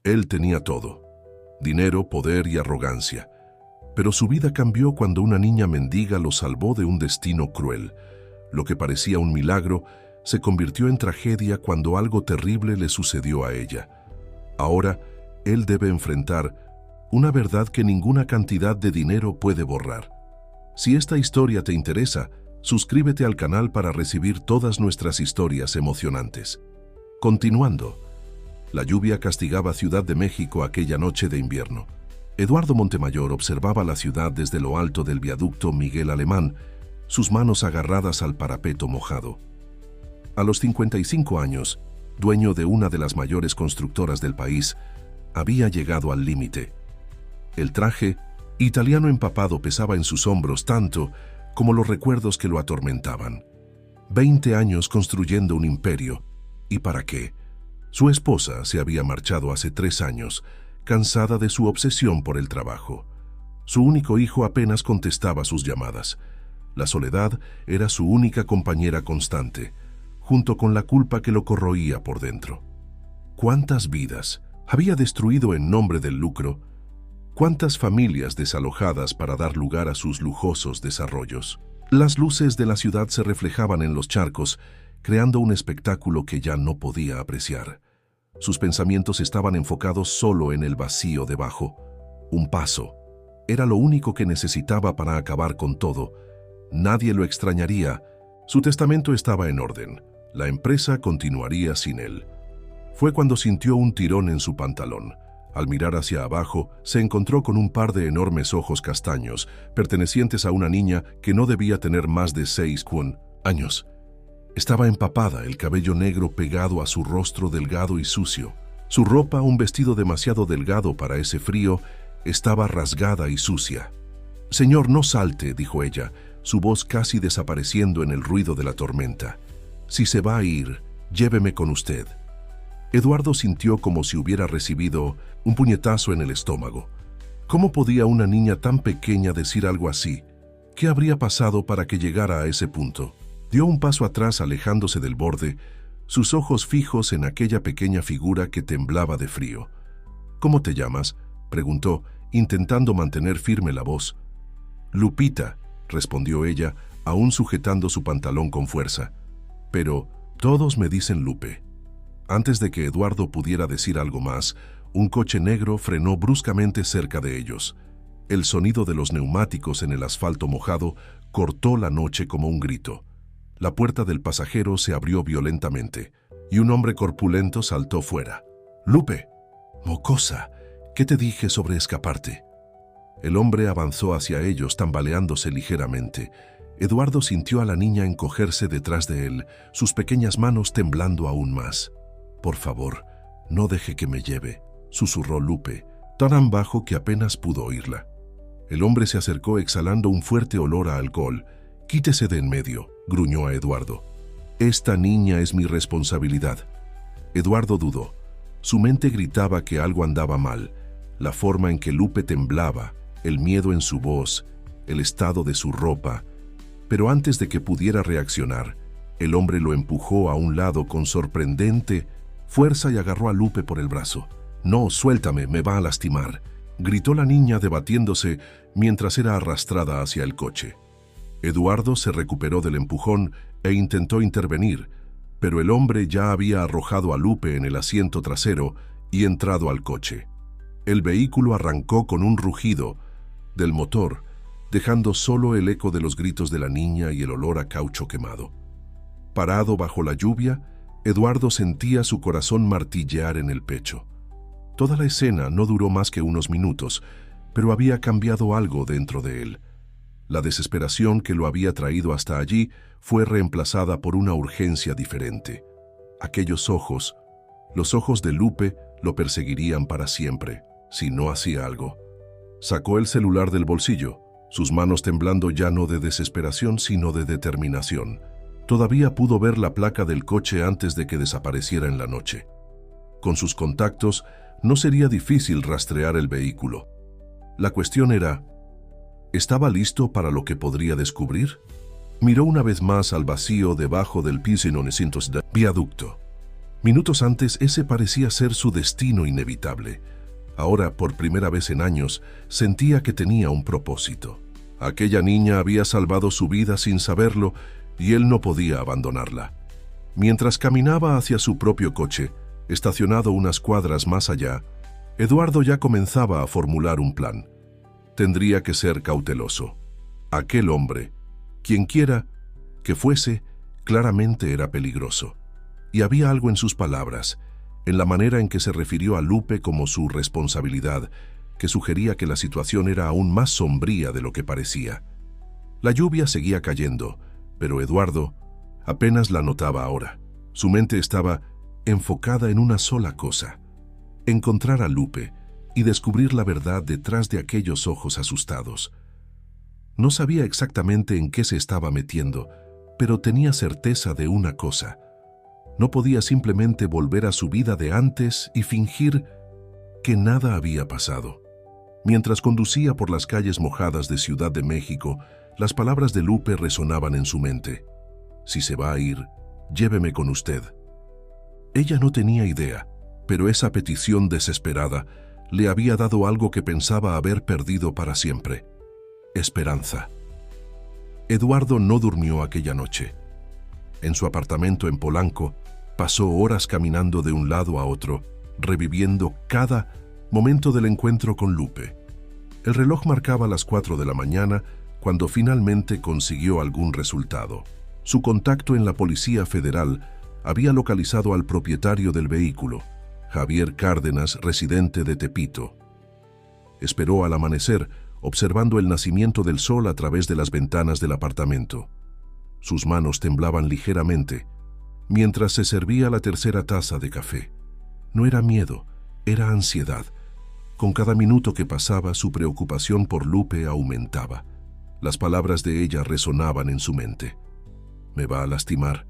Él tenía todo: dinero, poder y arrogancia. Pero su vida cambió cuando una niña mendiga lo salvó de un destino cruel. Lo que parecía un milagro se convirtió en tragedia cuando algo terrible le sucedió a ella. Ahora, él debe enfrentar una verdad que ninguna cantidad de dinero puede borrar. Si esta historia te interesa, suscríbete al canal para recibir todas nuestras historias emocionantes. Continuando, la lluvia castigaba Ciudad de México aquella noche de invierno. Eduardo Montemayor observaba la ciudad desde lo alto del viaducto Miguel Alemán, sus manos agarradas al parapeto mojado. A los 55 años, dueño de una de las mayores constructoras del país, había llegado al límite. El traje italiano empapado pesaba en sus hombros tanto como los recuerdos que lo atormentaban. 20 años construyendo un imperio. ¿Y para qué? Su esposa se había marchado hace 3 años, cansada de su obsesión por el trabajo. Su único hijo apenas contestaba sus llamadas. La soledad era su única compañera constante, junto con la culpa que lo corroía por dentro. ¿Cuántas vidas había destruido en nombre del lucro? ¿Cuántas familias desalojadas para dar lugar a sus lujosos desarrollos? Las luces de la ciudad se reflejaban en los charcos, creando un espectáculo que ya no podía apreciar. Sus pensamientos estaban enfocados solo en el vacío debajo. Un paso. Era lo único que necesitaba para acabar con todo. Nadie lo extrañaría. Su testamento estaba en orden. La empresa continuaría sin él. Fue cuando sintió un tirón en su pantalón. Al mirar hacia abajo, se encontró con un par de enormes ojos castaños, pertenecientes a una niña que no debía tener más de 6 años. Estaba empapada, el cabello negro pegado a su rostro delgado y sucio. Su ropa, un vestido demasiado delgado para ese frío, estaba rasgada y sucia. «Señor, no salte», dijo ella, su voz casi desapareciendo en el ruido de la tormenta. «Si se va a ir, lléveme con usted». Eduardo sintió como si hubiera recibido un puñetazo en el estómago. ¿Cómo podía una niña tan pequeña decir algo así? ¿Qué habría pasado para que llegara a ese punto? Dio un paso atrás alejándose del borde, sus ojos fijos en aquella pequeña figura que temblaba de frío. «¿Cómo te llamas?», preguntó, intentando mantener firme la voz. «Lupita», respondió ella, aún sujetando su pantalón con fuerza. «Pero todos me dicen Lupe». Antes de que Eduardo pudiera decir algo más, un coche negro frenó bruscamente cerca de ellos. El sonido de los neumáticos en el asfalto mojado cortó la noche como un grito. La puerta del pasajero se abrió violentamente y un hombre corpulento saltó fuera. «Lupe». «Mocosa, ¿qué te dije sobre escaparte?». El hombre avanzó hacia ellos tambaleándose ligeramente. Eduardo sintió a la niña encogerse detrás de él, sus pequeñas manos temblando aún más. «Por favor, no deje que me lleve», susurró Lupe, tan bajo que apenas pudo oírla. El hombre se acercó exhalando un fuerte olor a alcohol. «Quítese de en medio», gruñó a Eduardo. «Esta niña es mi responsabilidad». Eduardo dudó. Su mente gritaba que algo andaba mal. La forma en que Lupe temblaba, el miedo en su voz, el estado de su ropa. Pero antes de que pudiera reaccionar, el hombre lo empujó a un lado con sorprendente fuerza y agarró a Lupe por el brazo. «No, suéltame, me va a lastimar», gritó la niña debatiéndose mientras era arrastrada hacia el coche. Eduardo se recuperó del empujón e intentó intervenir, pero el hombre ya había arrojado a Lupe en el asiento trasero y entrado al coche. El vehículo arrancó con un rugido del motor, dejando solo el eco de los gritos de la niña y el olor a caucho quemado. Parado bajo la lluvia, Eduardo sentía su corazón martillear en el pecho. Toda la escena no duró más que unos minutos, pero había cambiado algo dentro de él. La desesperación que lo había traído hasta allí fue reemplazada por una urgencia diferente. Aquellos ojos, los ojos de Lupe, lo perseguirían para siempre, si no hacía algo. Sacó el celular del bolsillo, sus manos temblando ya no de desesperación, sino de determinación. Todavía pudo ver la placa del coche antes de que desapareciera en la noche. Con sus contactos, no sería difícil rastrear el vehículo. La cuestión era, ¿estaba listo para lo que podría descubrir? Miró una vez más al vacío debajo del viaducto. Minutos antes ese parecía ser su destino inevitable. Ahora, por primera vez en años, sentía que tenía un propósito. Aquella niña había salvado su vida sin saberlo y él no podía abandonarla. Mientras caminaba hacia su propio coche, estacionado unas cuadras más allá, Eduardo ya comenzaba a formular un plan. Tendría que ser cauteloso. Aquel hombre, quienquiera que fuese, claramente era peligroso. Y había algo en sus palabras, en la manera en que se refirió a Lupe como su responsabilidad, que sugería que la situación era aún más sombría de lo que parecía. La lluvia seguía cayendo, pero Eduardo apenas la notaba ahora. Su mente estaba enfocada en una sola cosa: encontrar a Lupe y descubrir la verdad detrás de aquellos ojos asustados. No sabía exactamente en qué se estaba metiendo, pero tenía certeza de una cosa: no podía simplemente volver a su vida de antes y fingir que nada había pasado. Mientras conducía por las calles mojadas de Ciudad de México, las palabras de Lupe resonaban en su mente. Si se va a ir, lléveme con usted. Ella no tenía idea, pero esa petición desesperada le había dado algo que pensaba haber perdido para siempre: esperanza. Eduardo no durmió aquella noche. En su apartamento en Polanco, pasó horas caminando de un lado a otro, reviviendo cada momento del encuentro con Lupe. El reloj marcaba las 4 de la mañana cuando finalmente consiguió algún resultado. Su contacto en la Policía Federal había localizado al propietario del vehículo, Javier Cárdenas, residente de Tepito. Esperó al amanecer, observando el nacimiento del sol a través de las ventanas del apartamento. Sus manos temblaban ligeramente mientras se servía la tercera taza de café. No era miedo, era ansiedad. Con cada minuto que pasaba, su preocupación por Lupe aumentaba. Las palabras de ella resonaban en su mente. «Me va a lastimar».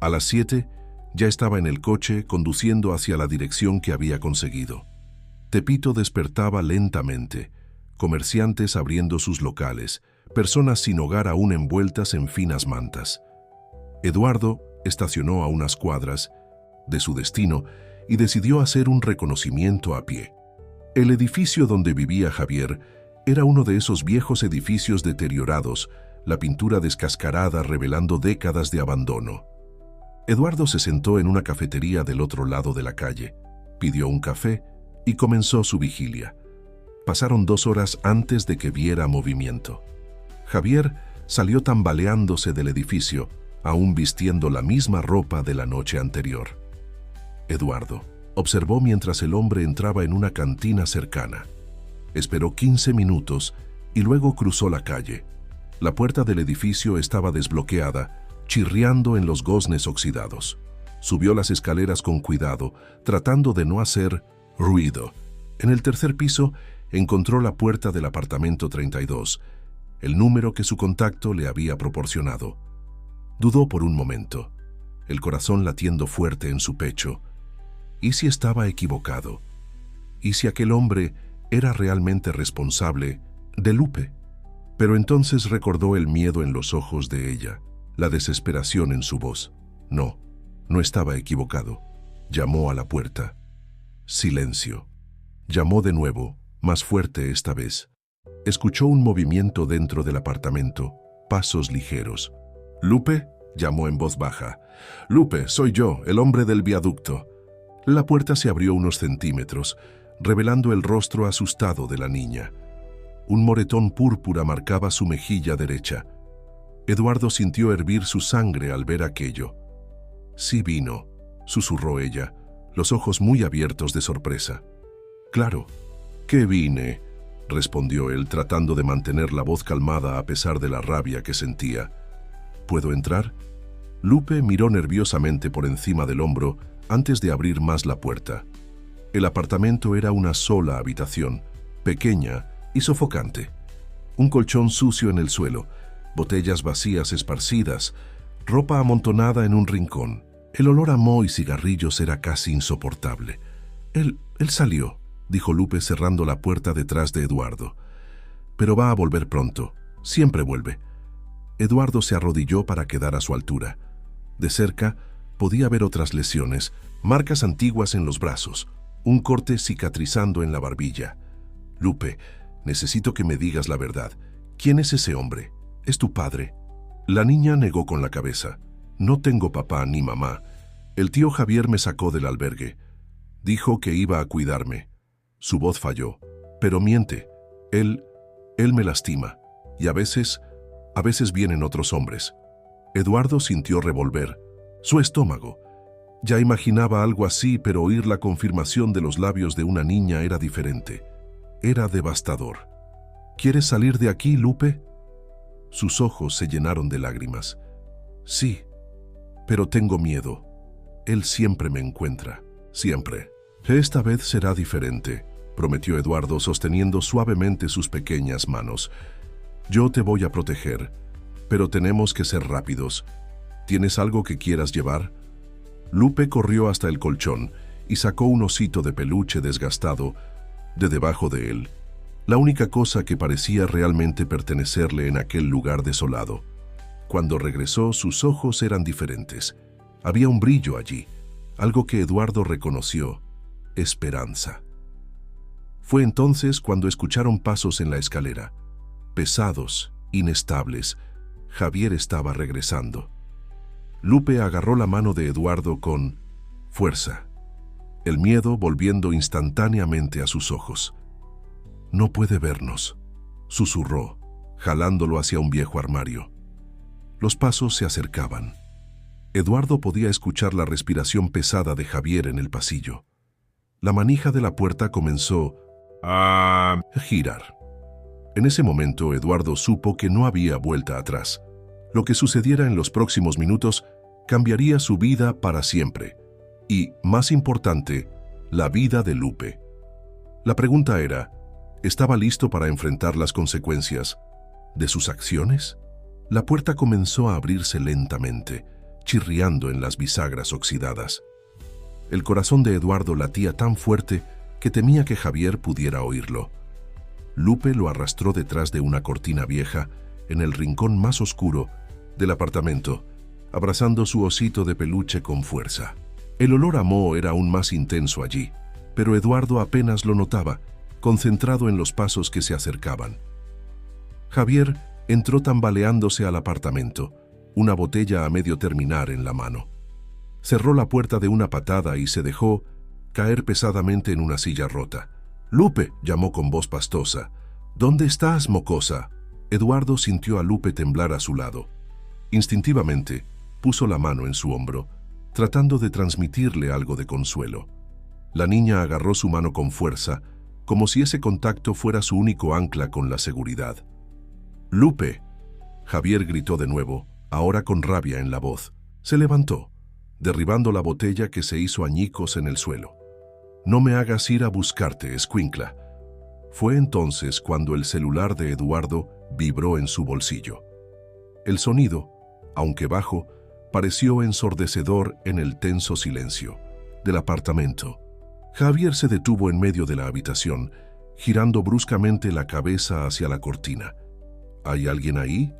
A las 7 ya estaba en el coche conduciendo hacia la dirección que había conseguido. Tepito despertaba lentamente, comerciantes abriendo sus locales, personas sin hogar aún envueltas en finas mantas. Eduardo estacionó a unas cuadras de su destino y decidió hacer un reconocimiento a pie. El edificio donde vivía Javier era uno de esos viejos edificios deteriorados, la pintura descascarada revelando décadas de abandono. Eduardo se sentó en una cafetería del otro lado de la calle, pidió un café y comenzó su vigilia. Pasaron 2 horas antes de que viera movimiento. Javier salió tambaleándose del edificio, aún vistiendo la misma ropa de la noche anterior. Eduardo observó mientras el hombre entraba en una cantina cercana. Esperó 15 minutos y luego cruzó la calle. La puerta del edificio estaba desbloqueada, chirriando en los goznes oxidados. Subió las escaleras con cuidado, tratando de no hacer ruido. En el tercer piso encontró la puerta del apartamento 32, el número que su contacto le había proporcionado. Dudó por un momento, el corazón latiendo fuerte en su pecho. ¿Y si estaba equivocado? ¿Y si aquel hombre era realmente responsable de Lupe? Pero entonces recordó el miedo en los ojos de ella, la desesperación en su voz. No, no estaba equivocado. Llamó a la puerta. Silencio. Llamó de nuevo, más fuerte esta vez. Escuchó un movimiento dentro del apartamento, pasos ligeros. «¿Lupe?», llamó en voz baja. «Lupe, soy yo, el hombre del viaducto». La puerta se abrió unos centímetros, revelando el rostro asustado de la niña. Un moretón púrpura marcaba su mejilla derecha. Eduardo sintió hervir su sangre al ver aquello. «Sí vino», susurró ella, los ojos muy abiertos de sorpresa. «Claro, que vine», respondió él, tratando de mantener la voz calmada a pesar de la rabia que sentía. «¿Puedo entrar?». Lupe miró nerviosamente por encima del hombro antes de abrir más la puerta. El apartamento era una sola habitación, pequeña y sofocante. Un colchón sucio en el suelo, botellas vacías esparcidas, ropa amontonada en un rincón. El olor a moho y cigarrillos era casi insoportable. Él salió», dijo Lupe cerrando la puerta detrás de Eduardo. «Pero va a volver pronto. Siempre vuelve». Eduardo se arrodilló para quedar a su altura. De cerca, podía ver otras lesiones, marcas antiguas en los brazos, un corte cicatrizando en la barbilla. Lupe, necesito que me digas la verdad. ¿Quién es ese hombre? ¿Es tu padre? La niña negó con la cabeza. No tengo papá ni mamá. El tío Javier me sacó del albergue. Dijo que iba a cuidarme. Su voz falló. Pero miente. Él me lastima. Y a veces vienen otros hombres. Eduardo sintió revolver su estómago. Ya imaginaba algo así, pero oír la confirmación de los labios de una niña era diferente. Era devastador. ¿Quieres salir de aquí, Lupe? Sus ojos se llenaron de lágrimas. Sí, pero tengo miedo. Él siempre me encuentra, siempre. Esta vez será diferente, prometió Eduardo sosteniendo suavemente sus pequeñas manos. Yo te voy a proteger, pero tenemos que ser rápidos. ¿Tienes algo que quieras llevar? Lupe corrió hasta el colchón y sacó un osito de peluche desgastado de debajo de él, la única cosa que parecía realmente pertenecerle en aquel lugar desolado. Cuando regresó, sus ojos eran diferentes. Había un brillo allí, algo que Eduardo reconoció: esperanza. Fue entonces cuando escucharon pasos en la escalera. Pesados, inestables. Javier estaba regresando. Lupe agarró la mano de Eduardo con fuerza, el miedo volviendo instantáneamente a sus ojos. No puede vernos, susurró, jalándolo hacia un viejo armario. Los pasos se acercaban. Eduardo podía escuchar la respiración pesada de Javier en el pasillo. La manija de la puerta comenzó a girar. En ese momento, Eduardo supo que no había vuelta atrás. Lo que sucediera en los próximos minutos cambiaría su vida para siempre. Y, más importante, la vida de Lupe. La pregunta era: ¿estaba listo para enfrentar las consecuencias de sus acciones? La puerta comenzó a abrirse lentamente, chirriando en las bisagras oxidadas. El corazón de Eduardo latía tan fuerte que temía que Javier pudiera oírlo. Lupe lo arrastró detrás de una cortina vieja en el rincón más oscuro del apartamento, abrazando su osito de peluche con fuerza. El olor a moho era aún más intenso allí, pero Eduardo apenas lo notaba, concentrado en los pasos que se acercaban. Javier entró tambaleándose al apartamento, una botella a medio terminar en la mano. Cerró la puerta de una patada y se dejó caer pesadamente en una silla rota. «Lupe», llamó con voz pastosa. «¿Dónde estás, mocosa?» Eduardo sintió a Lupe temblar a su lado. Instintivamente, puso la mano en su hombro, tratando de transmitirle algo de consuelo. La niña agarró su mano con fuerza, como si ese contacto fuera su único ancla con la seguridad. «Lupe», Javier gritó de nuevo, ahora con rabia en la voz. Se levantó, derribando la botella que se hizo añicos en el suelo. «No me hagas ir a buscarte, escuincla». Fue entonces cuando el celular de Eduardo vibró en su bolsillo. El sonido, aunque bajo, pareció ensordecedor en el tenso silencio del apartamento. Javier se detuvo en medio de la habitación, girando bruscamente la cabeza hacia la cortina. ¿Hay alguien ahí?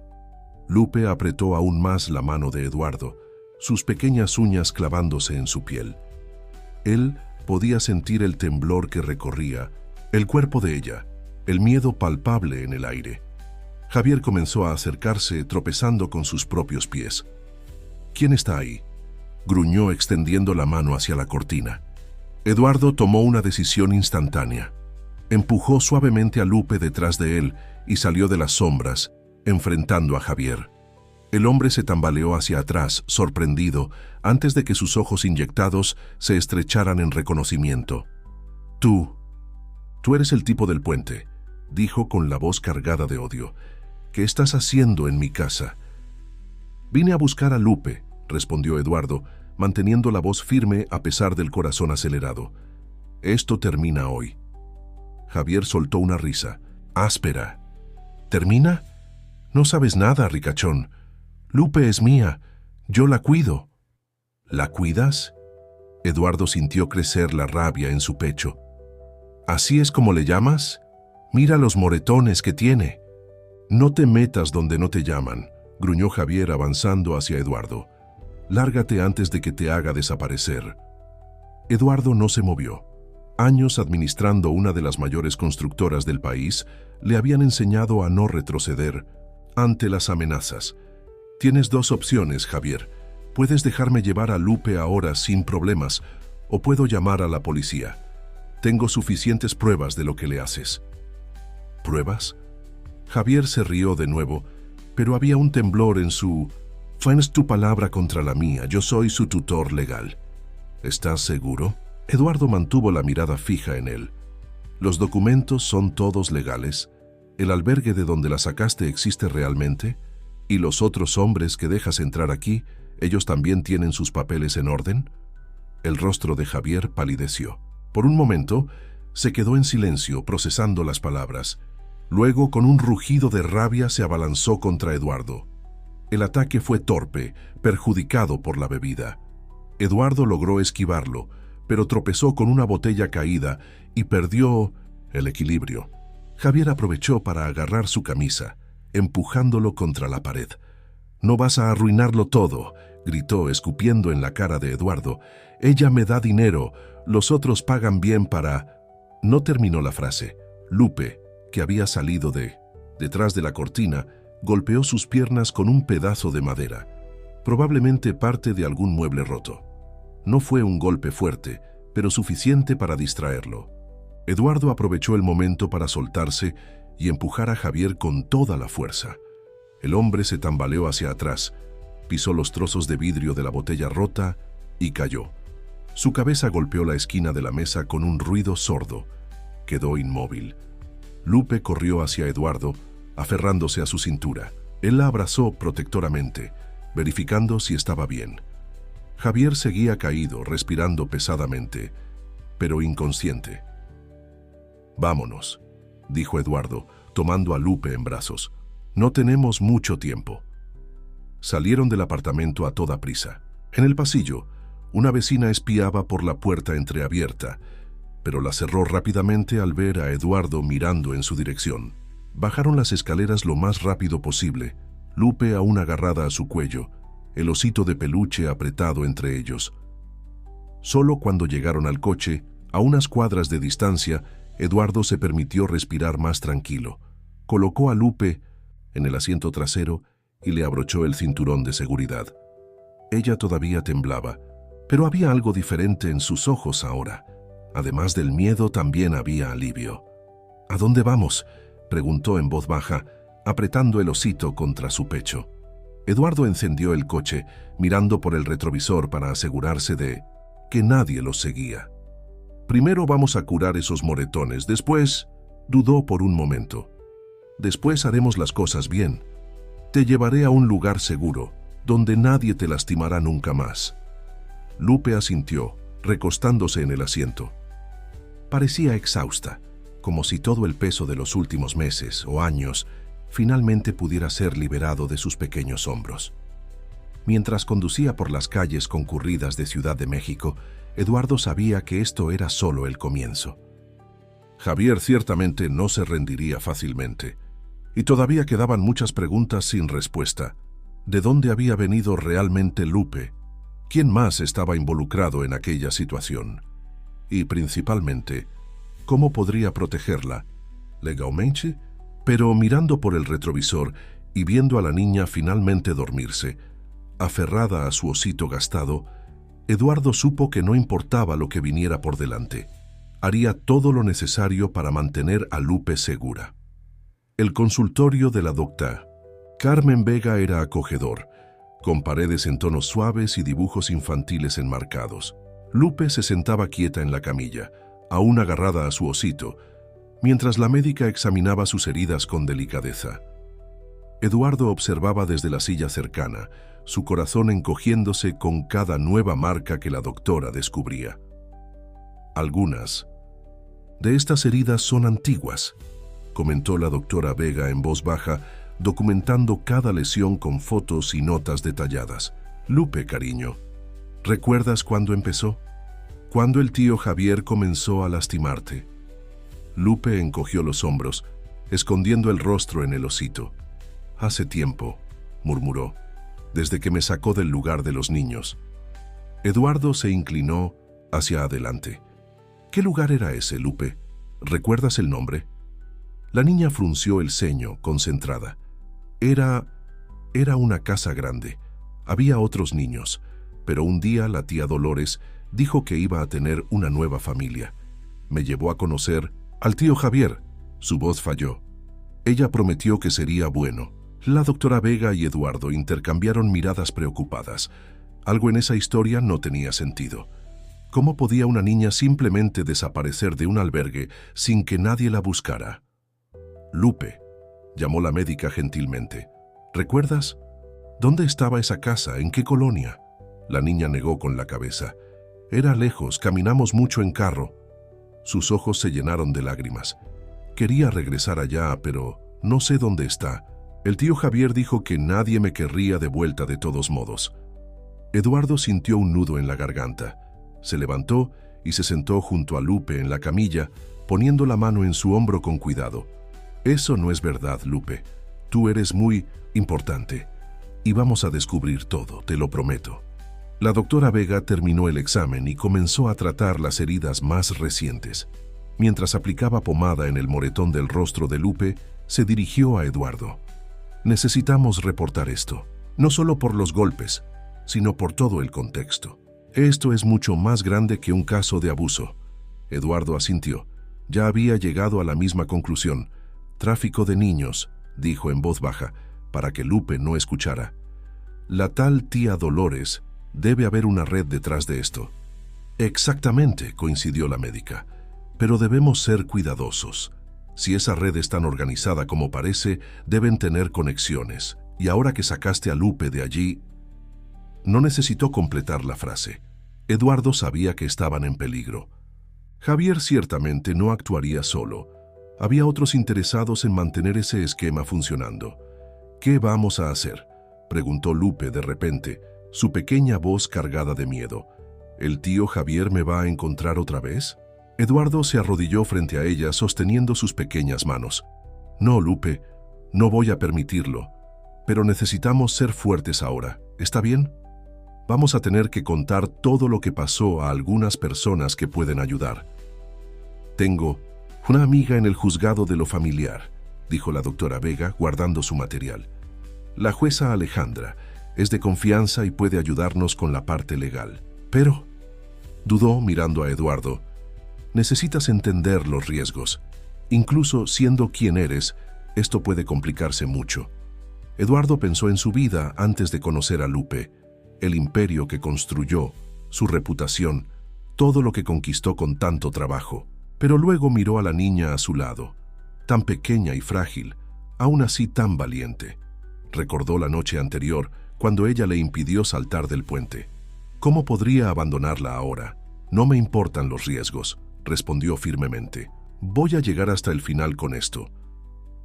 Lupe apretó aún más la mano de Eduardo, sus pequeñas uñas clavándose en su piel. Él podía sentir el temblor que recorría el cuerpo de ella, el miedo palpable en el aire. Javier comenzó a acercarse, tropezando con sus propios pies. «¿Quién está ahí?», gruñó extendiendo la mano hacia la cortina. Eduardo tomó una decisión instantánea. Empujó suavemente a Lupe detrás de él y salió de las sombras, enfrentando a Javier. El hombre se tambaleó hacia atrás, sorprendido, antes de que sus ojos inyectados se estrecharan en reconocimiento. Tú eres el tipo del puente», dijo con la voz cargada de odio. «¿Qué estás haciendo en mi casa?» «Vine a buscar a Lupe», respondió Eduardo, manteniendo la voz firme a pesar del corazón acelerado. «Esto termina hoy». Javier soltó una risa, áspera. «¿Termina? No sabes nada, ricachón. Lupe es mía. Yo la cuido». «¿La cuidas?» Eduardo sintió crecer la rabia en su pecho. «¿Así es como le llamas? Mira los moretones que tiene». «No te metas donde no te llaman», gruñó Javier avanzando hacia Eduardo. Lárgate antes de que te haga desaparecer. Eduardo no se movió. Años administrando una de las mayores constructoras del país le habían enseñado a no retroceder ante las amenazas. Tienes dos opciones, Javier. Puedes dejarme llevar a Lupe ahora sin problemas, o puedo llamar a la policía. Tengo suficientes pruebas de lo que le haces. ¿Pruebas? Javier se rió de nuevo, pero había un temblor en su... «Fue tu palabra contra la mía, yo soy su tutor legal». ¿Estás seguro? Eduardo mantuvo la mirada fija en él. ¿Los documentos son todos legales? ¿El albergue de donde la sacaste existe realmente? ¿Y los otros hombres que dejas entrar aquí, ellos también tienen sus papeles en orden? El rostro de Javier palideció. Por un momento, se quedó en silencio, procesando las palabras. Luego, con un rugido de rabia, se abalanzó contra Eduardo. El ataque fue torpe, perjudicado por la bebida. Eduardo logró esquivarlo, pero tropezó con una botella caída y perdió el equilibrio. Javier aprovechó para agarrar su camisa, empujándolo contra la pared. «No vas a arruinarlo todo», gritó, escupiendo en la cara de Eduardo. «Ella me da dinero, los otros pagan bien para...» No terminó la frase. Lupe, que había salido detrás de la cortina, golpeó sus piernas con un pedazo de madera, probablemente parte de algún mueble roto. No fue un golpe fuerte, pero suficiente para distraerlo. Eduardo aprovechó el momento para soltarse y empujar a Javier con toda la fuerza. El hombre se tambaleó hacia atrás, pisó los trozos de vidrio de la botella rota y cayó. Su cabeza golpeó la esquina de la mesa con un ruido sordo. Quedó inmóvil. Lupe corrió hacia Eduardo, aferrándose a su cintura. Él la abrazó protectoramente, verificando si estaba bien. Javier seguía caído, respirando pesadamente, pero inconsciente. «Vámonos», dijo Eduardo, tomando a Lupe en brazos. «No tenemos mucho tiempo». Salieron del apartamento a toda prisa. En el pasillo, una vecina espiaba por la puerta entreabierta, pero la cerró rápidamente al ver a Eduardo mirando en su dirección. Bajaron las escaleras lo más rápido posible, Lupe aún agarrada a su cuello, el osito de peluche apretado entre ellos. Solo cuando llegaron al coche, a unas cuadras de distancia, Eduardo se permitió respirar más tranquilo. Colocó a Lupe en el asiento trasero y le abrochó el cinturón de seguridad. Ella todavía temblaba, pero había algo diferente en sus ojos ahora. Además del miedo, también había alivio. «¿A dónde vamos?», preguntó en voz baja, apretando el osito contra su pecho. Eduardo encendió el coche, mirando por el retrovisor para asegurarse de que nadie los seguía. «Primero vamos a curar esos moretones, después...» Dudó por un momento. «Después haremos las cosas bien. Te llevaré a un lugar seguro, donde nadie te lastimará nunca más». Lupe asintió, recostándose en el asiento. Parecía exhausta, como si todo el peso de los últimos meses o años finalmente pudiera ser liberado de sus pequeños hombros. Mientras conducía por las calles concurridas de Ciudad de México, Eduardo sabía que esto era solo el comienzo. Javier ciertamente no se rendiría fácilmente, y todavía quedaban muchas preguntas sin respuesta. ¿De dónde había venido realmente Lupe? ¿Quién más estaba involucrado en aquella situación? Y principalmente, ¿cómo podría protegerla? ¿Legalmente? Pero mirando por el retrovisor y viendo a la niña finalmente dormirse, aferrada a su osito gastado, Eduardo supo que no importaba lo que viniera por delante. Haría todo lo necesario para mantener a Lupe segura. El consultorio de la doctora Carmen Vega era acogedor, con paredes en tonos suaves y dibujos infantiles enmarcados. Lupe se sentaba quieta en la camilla, aún agarrada a su osito, mientras la médica examinaba sus heridas con delicadeza. Eduardo observaba desde la silla cercana, su corazón encogiéndose con cada nueva marca que la doctora descubría. Algunas de estas heridas son antiguas, comentó la doctora Vega en voz baja, documentando cada lesión con fotos y notas detalladas. Lupe, cariño, ¿recuerdas cuándo empezó? ¿Cuándo el tío Javier comenzó a lastimarte? Lupe encogió los hombros, escondiendo el rostro en el osito. Hace tiempo, murmuró. desde que me sacó del lugar de los niños. Eduardo se inclinó hacia adelante. ¿Qué lugar era ese, Lupe? ¿Recuerdas el nombre? La niña frunció el ceño, concentrada. Era una casa grande. Había otros niños, pero un día la tía Dolores dijo que iba a tener una nueva familia. Me llevó a conocer al tío Javier. Su voz falló. Ella prometió que sería bueno. La doctora Vega y Eduardo intercambiaron miradas preocupadas. Algo en esa historia no tenía sentido. ¿Cómo podía una niña simplemente desaparecer de un albergue sin que nadie la buscara? Lupe, llamó la médica gentilmente. ¿Recuerdas? ¿Dónde estaba esa casa? ¿En qué colonia? La niña negó con la cabeza. Era lejos, caminamos mucho en carro. Sus ojos se llenaron de lágrimas. Quería regresar allá, pero no sé dónde está. El tío Javier dijo que nadie me querría de vuelta de todos modos. Eduardo sintió un nudo en la garganta. Se levantó y se sentó junto a Lupe en la camilla, poniendo la mano en su hombro con cuidado. Eso no es verdad, Lupe. Tú eres muy importante. Y vamos a descubrir todo, te lo prometo. La doctora Vega terminó el examen y comenzó a tratar las heridas más recientes. Mientras aplicaba pomada en el moretón del rostro de Lupe, se dirigió a Eduardo. Necesitamos reportar esto, no solo por los golpes, sino por todo el contexto. Esto es mucho más grande que un caso de abuso. Eduardo asintió. Ya había llegado a la misma conclusión. Tráfico de niños, dijo en voz baja, para que Lupe no escuchara. La tal tía Dolores, debe haber una red detrás de esto. Exactamente, coincidió la médica. Pero debemos ser cuidadosos. Si esa red es tan organizada como parece, deben tener conexiones. Y ahora que sacaste a Lupe de allí... No necesitó completar la frase. Eduardo sabía que estaban en peligro. Javier ciertamente no actuaría solo. Había otros interesados en mantener ese esquema funcionando. ¿Qué vamos a hacer?, preguntó Lupe de repente, su pequeña voz cargada de miedo. ¿El tío Javier me va a encontrar otra vez? Eduardo se arrodilló frente a ella sosteniendo sus pequeñas manos. No, Lupe, no voy a permitirlo. Pero necesitamos ser fuertes ahora, ¿está bien? Vamos a tener que contar todo lo que pasó a algunas personas que pueden ayudar. Tengo una amiga en el juzgado de lo familiar, dijo la doctora Vega guardando su material. La jueza Alejandra es de confianza y puede ayudarnos con la parte legal. Pero, dudó mirando a Eduardo, necesitas entender los riesgos. Incluso siendo quien eres, esto puede complicarse mucho. Eduardo pensó en su vida antes de conocer a Lupe, el imperio que construyó, su reputación, todo lo que conquistó con tanto trabajo. Pero luego miró a la niña a su lado, tan pequeña y frágil, aún así tan valiente. Recordó la noche anterior, cuando ella le impidió saltar del puente. ¿Cómo podría abandonarla ahora? No me importan los riesgos, respondió firmemente. Voy a llegar hasta el final con esto.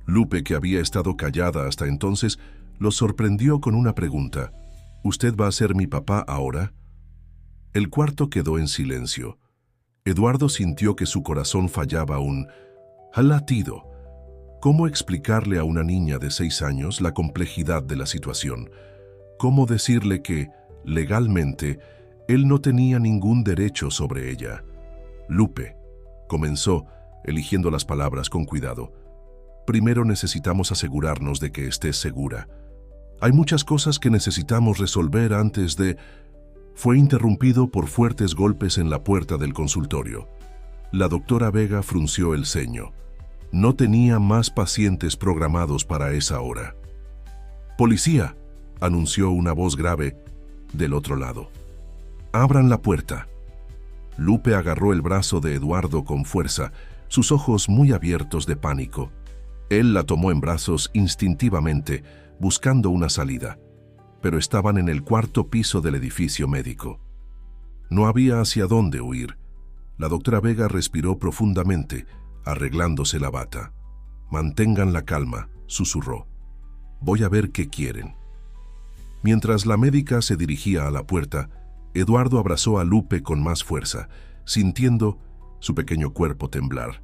Lupe, que había estado callada hasta entonces, lo sorprendió con una pregunta. ¿Usted va a ser mi papá ahora? El cuarto quedó en silencio. Eduardo sintió que su corazón fallaba un latido. ¿Cómo explicarle a una niña de 6 años la complejidad de la situación? ¿Cómo decirle que, legalmente, él no tenía ningún derecho sobre ella? Lupe, comenzó, eligiendo las palabras con cuidado. Primero necesitamos asegurarnos de que estés segura. Hay muchas cosas que necesitamos resolver antes de... Fue interrumpido por fuertes golpes en la puerta del consultorio. La doctora Vega frunció el ceño. No tenía más pacientes programados para esa hora. «Policía», anunció una voz grave del otro lado. «Abran la puerta». Lupe agarró el brazo de Eduardo con fuerza, sus ojos muy abiertos de pánico. Él la tomó en brazos instintivamente, buscando una salida, pero estaban en el 4º piso del edificio médico. No había hacia dónde huir. La doctora Vega respiró profundamente, arreglándose la bata. «Mantengan la calma», susurró. «Voy a ver qué quieren». Mientras la médica se dirigía a la puerta, Eduardo abrazó a Lupe con más fuerza, sintiendo su pequeño cuerpo temblar.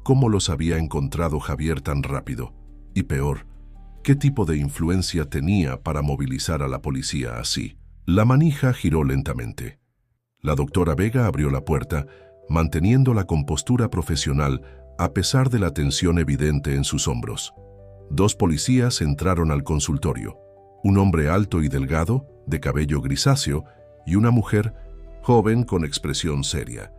¿Cómo los había encontrado Javier tan rápido? Y peor, ¿Qué tipo de influencia tenía para movilizar a la policía así? La manija giró lentamente. La doctora Vega abrió la puerta, manteniendo la compostura profesional a pesar de la tensión evidente en sus hombros. Dos policías entraron al consultorio. Un hombre alto y delgado, de cabello grisáceo, y una mujer joven con expresión seria.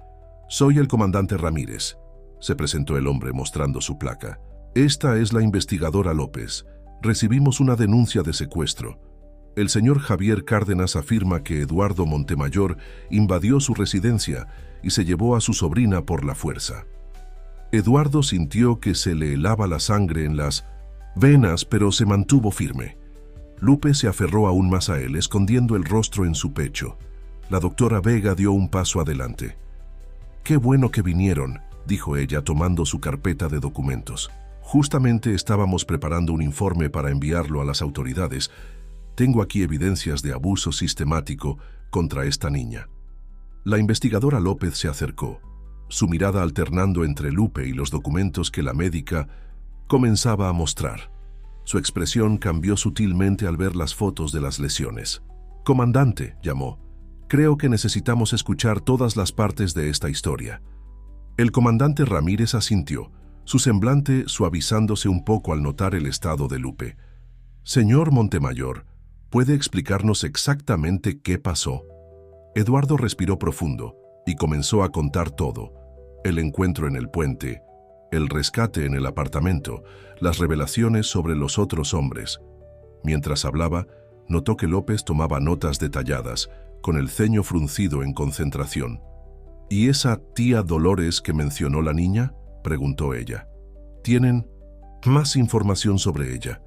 «Soy el comandante Ramírez», se presentó el hombre mostrando su placa. «Esta es la investigadora López. Recibimos una denuncia de secuestro. El señor Javier Cárdenas afirma que Eduardo Montemayor invadió su residencia y se llevó a su sobrina por la fuerza». Eduardo sintió que se le helaba la sangre en las venas, pero se mantuvo firme. Lupe se aferró aún más a él, escondiendo el rostro en su pecho. La doctora Vega dio un paso adelante. «Qué bueno que vinieron», dijo ella tomando su carpeta de documentos. «Justamente estábamos preparando un informe para enviarlo a las autoridades. Tengo aquí evidencias de abuso sistemático contra esta niña». La investigadora López se acercó, su mirada alternando entre Lupe y los documentos que la médica comenzaba a mostrar. Su expresión cambió sutilmente al ver las fotos de las lesiones. «Comandante», llamó, «creo que necesitamos escuchar todas las partes de esta historia». El comandante Ramírez asintió, su semblante suavizándose un poco al notar el estado de Lupe. «Señor Montemayor, ¿puede explicarnos exactamente qué pasó?». Eduardo respiró profundo y comenzó a contar todo: el encuentro en el puente, el rescate en el apartamento, las revelaciones sobre los otros hombres. Mientras hablaba, notó que López tomaba notas detalladas, con el ceño fruncido en concentración. «¿Y esa tía Dolores que mencionó la niña?», preguntó ella. «¿Tienen más información sobre ella?».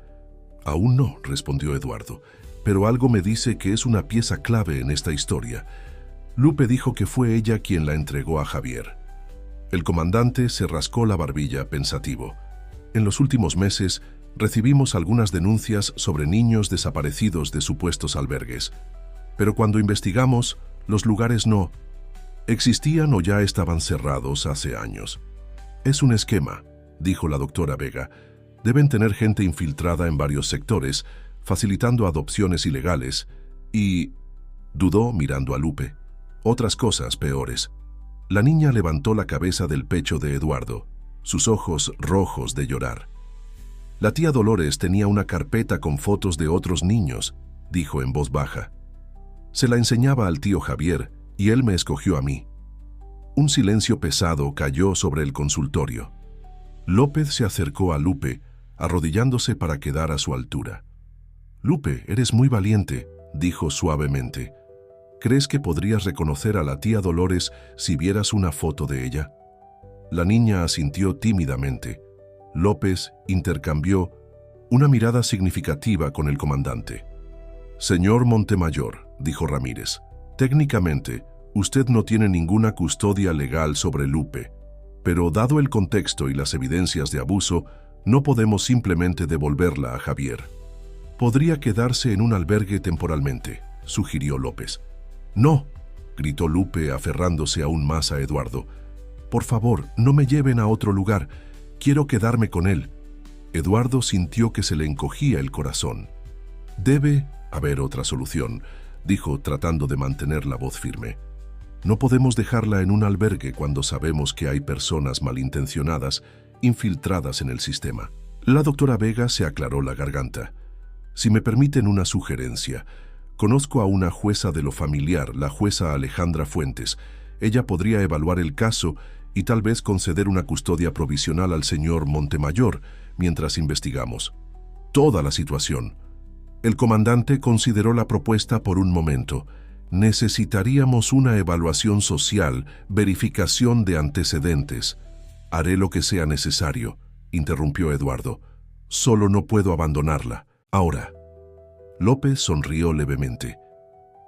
«Aún no», respondió Eduardo, «pero algo me dice que es una pieza clave en esta historia. Lupe dijo que fue ella quien la entregó a Javier». El comandante se rascó la barbilla pensativo. «En los últimos meses recibimos algunas denuncias sobre niños desaparecidos de supuestos albergues. Pero cuando investigamos, los lugares no existían o ya estaban cerrados hace años». «Es un esquema», dijo la doctora Vega. «Deben tener gente infiltrada en varios sectores, facilitando adopciones ilegales y...». Dudó mirando a Lupe. «Otras cosas peores». La niña levantó la cabeza del pecho de Eduardo, sus ojos rojos de llorar. «La tía Dolores tenía una carpeta con fotos de otros niños», dijo en voz baja. «Se la enseñaba al tío Javier y él me escogió a mí». Un silencio pesado cayó sobre el consultorio. López se acercó a Lupe, arrodillándose para quedar a su altura. «Lupe, eres muy valiente», dijo suavemente. «¿Crees que podrías reconocer a la tía Dolores si vieras una foto de ella?». La niña asintió tímidamente. López intercambió una mirada significativa con el comandante. «Señor Montemayor», dijo Ramírez, «técnicamente, usted no tiene ninguna custodia legal sobre Lupe, pero dado el contexto y las evidencias de abuso, no podemos simplemente devolverla a Javier. Podría quedarse en un albergue temporalmente», sugirió López. «No», gritó Lupe aferrándose aún más a Eduardo. «Por favor, no me lleven a otro lugar. Quiero quedarme con él». Eduardo sintió que se le encogía el corazón. «Debe haber otra solución», dijo tratando de mantener la voz firme. «No podemos dejarla en un albergue cuando sabemos que hay personas malintencionadas infiltradas en el sistema». La doctora Vega se aclaró la garganta. «Si me permiten una sugerencia, conozco a una jueza de lo familiar, la jueza Alejandra Fuentes. Ella podría evaluar el caso y tal vez conceder una custodia provisional al señor Montemayor mientras investigamos toda la situación». El comandante consideró la propuesta por un momento. «Necesitaríamos una evaluación social, verificación de antecedentes». «Haré lo que sea necesario», interrumpió Eduardo. «Solo no puedo abandonarla ahora». López sonrió levemente.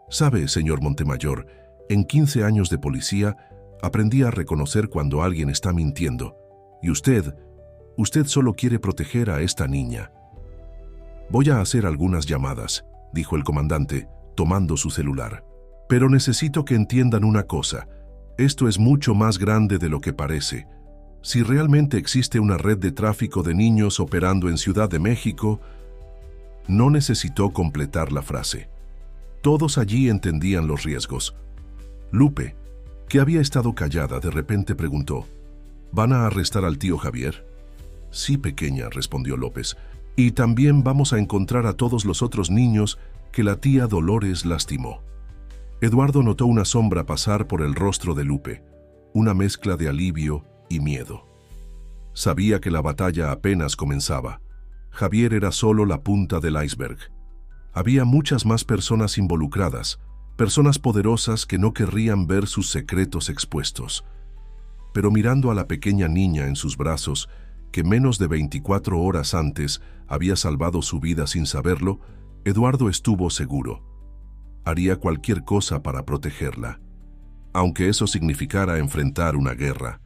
«Sabe, señor Montemayor, en 15 años de policía aprendí a reconocer cuando alguien está mintiendo. Y usted solo quiere proteger a esta niña». «Voy a hacer algunas llamadas», dijo el comandante, tomando su celular. «Pero necesito que entiendan una cosa. Esto es mucho más grande de lo que parece. Si realmente existe una red de tráfico de niños operando en Ciudad de México, No necesitó completar la frase. Todos allí entendían los riesgos. Lupe, que había estado callada, de repente preguntó: ¿Van a arrestar al tío Javier? Sí, pequeña, respondió López. Y también vamos a encontrar a todos los otros niños que la tía Dolores lastimó. Eduardo notó una sombra pasar por el rostro de Lupe, una mezcla de alivio y miedo. Sabía que la batalla apenas comenzaba. Javier era solo la punta del iceberg. Había muchas más personas involucradas, personas poderosas que no querrían ver sus secretos expuestos. Pero mirando a la pequeña niña en sus brazos, que menos de 24 horas antes había salvado su vida sin saberlo, Eduardo estuvo seguro. Haría cualquier cosa para protegerla, aunque eso significara enfrentar una guerra.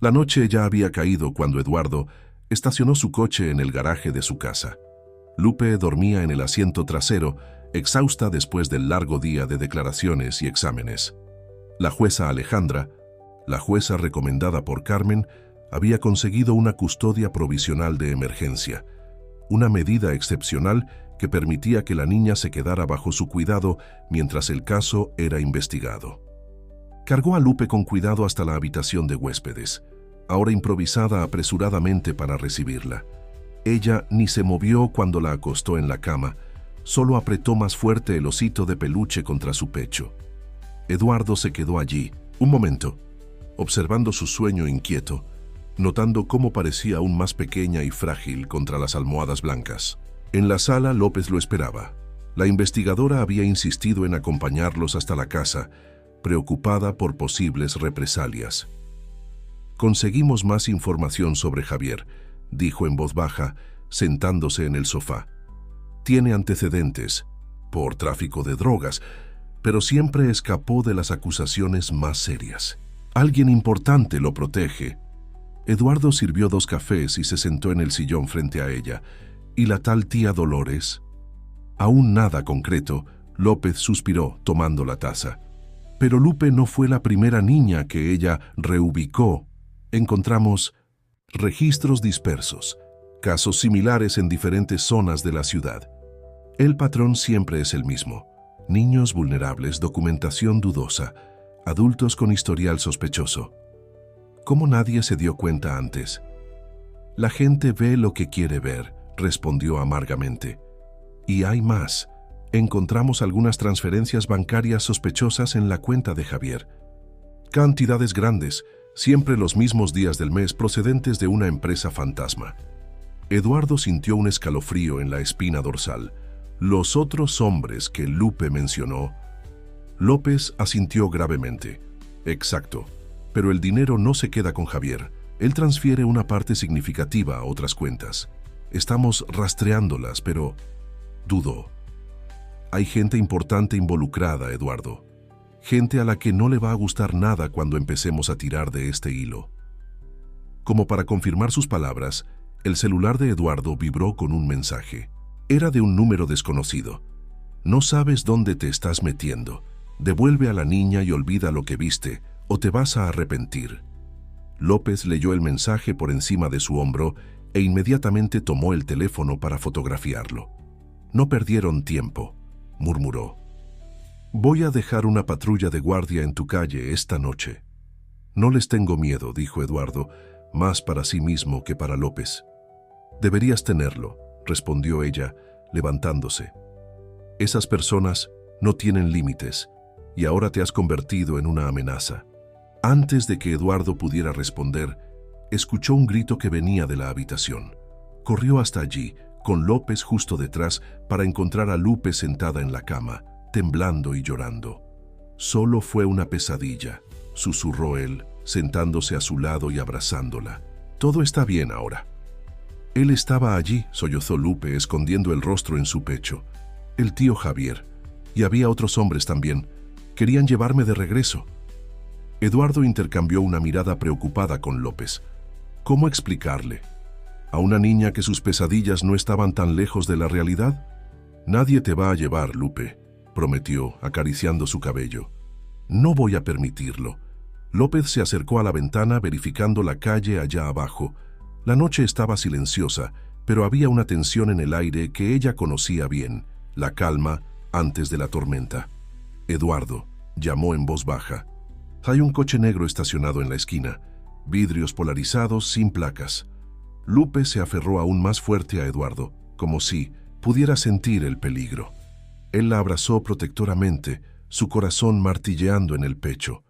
La noche ya había caído cuando Eduardo estacionó su coche en el garaje de su casa. Lupe dormía en el asiento trasero, exhausta después del largo día de declaraciones y exámenes. La jueza Alejandra, la jueza recomendada por Carmen, había conseguido una custodia provisional de emergencia, una medida excepcional que permitía que la niña se quedara bajo su cuidado mientras el caso era investigado. Cargó a Lupe con cuidado hasta la habitación de huéspedes, ahora improvisada apresuradamente para recibirla. Ella ni se movió cuando la acostó en la cama, solo apretó más fuerte el osito de peluche contra su pecho. Eduardo se quedó allí, un momento, observando su sueño inquieto, notando cómo parecía aún más pequeña y frágil contra las almohadas blancas. En la sala, López lo esperaba. La investigadora había insistido en acompañarlos hasta la casa, preocupada por posibles represalias. «Conseguimos más información sobre Javier», dijo en voz baja, sentándose en el sofá. «Tiene antecedentes por tráfico de drogas, pero siempre escapó de las acusaciones más serias. Alguien importante lo protege». Eduardo sirvió 2 cafés y se sentó en el sillón frente a ella. ¿Y la tal tía Dolores? Aún nada concreto, López suspiró tomando la taza. Pero Lupe no fue la primera niña que ella reubicó. Encontramos registros dispersos, casos similares en diferentes zonas de la ciudad. El patrón siempre es el mismo: niños vulnerables, documentación dudosa, adultos con historial sospechoso. ¿Cómo nadie se dio cuenta antes? La gente ve lo que quiere ver, respondió amargamente. Y hay más. Encontramos algunas transferencias bancarias sospechosas en la cuenta de Javier. Cantidades grandes, siempre los mismos días del mes, procedentes de una empresa fantasma. Eduardo sintió un escalofrío en la espina dorsal. Los otros hombres que Lupe mencionó. López asintió gravemente. Exacto. Pero el dinero no se queda con Javier. Él transfiere una parte significativa a otras cuentas. Estamos rastreándolas, pero dudo. Hay gente importante involucrada, Eduardo. Gente a la que no le va a gustar nada cuando empecemos a tirar de este hilo. Como para confirmar sus palabras, el celular de Eduardo vibró con un mensaje. Era de un número desconocido. No sabes dónde te estás metiendo. Devuelve a la niña y olvida lo que viste, o te vas a arrepentir. López leyó el mensaje por encima de su hombro e inmediatamente tomó el teléfono para fotografiarlo. No perdieron tiempo, murmuró. Voy a dejar una patrulla de guardia en tu calle esta noche. No les tengo miedo, dijo Eduardo, más para sí mismo que para López. Deberías tenerlo, respondió ella, levantándose. Esas personas no tienen límites y ahora te has convertido en una amenaza. Antes de que Eduardo pudiera responder, escuchó un grito que venía de la habitación. Corrió hasta allí, con López justo detrás, para encontrar a Lupe sentada en la cama, temblando y llorando. Solo fue una pesadilla, susurró él, sentándose a su lado y abrazándola. Todo está bien ahora. Él estaba allí, sollozó Lupe, escondiendo el rostro en su pecho. El tío Javier. Y había otros hombres también. Querían llevarme de regreso. Eduardo intercambió una mirada preocupada con López. ¿Cómo explicarle? ¿A una niña que sus pesadillas no estaban tan lejos de la realidad? Nadie te va a llevar, Lupe, prometió, acariciando su cabello. No voy a permitirlo. López se acercó a la ventana verificando la calle allá abajo. La noche estaba silenciosa, pero había una tensión en el aire que ella conocía bien, la calma antes de la tormenta. «Eduardo», llamó en voz baja. «Hay un coche negro estacionado en la esquina, vidrios polarizados sin placas». Lupe se aferró aún más fuerte a Eduardo, como si pudiera sentir el peligro. Él la abrazó protectoramente, su corazón martilleando en el pecho.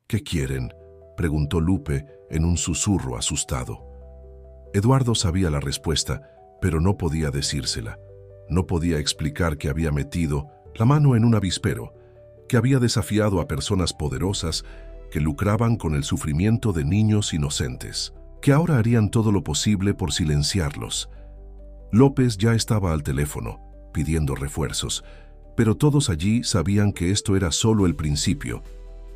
«¿Qué quieren?», preguntó Lupe en un susurro asustado. Eduardo sabía la respuesta, pero no podía decírsela. No podía explicar que había metido la mano en un avispero, que había desafiado a personas poderosas que lucraban con el sufrimiento de niños inocentes, que ahora harían todo lo posible por silenciarlos. López ya estaba al teléfono, pidiendo refuerzos, pero todos allí sabían que esto era solo el principio.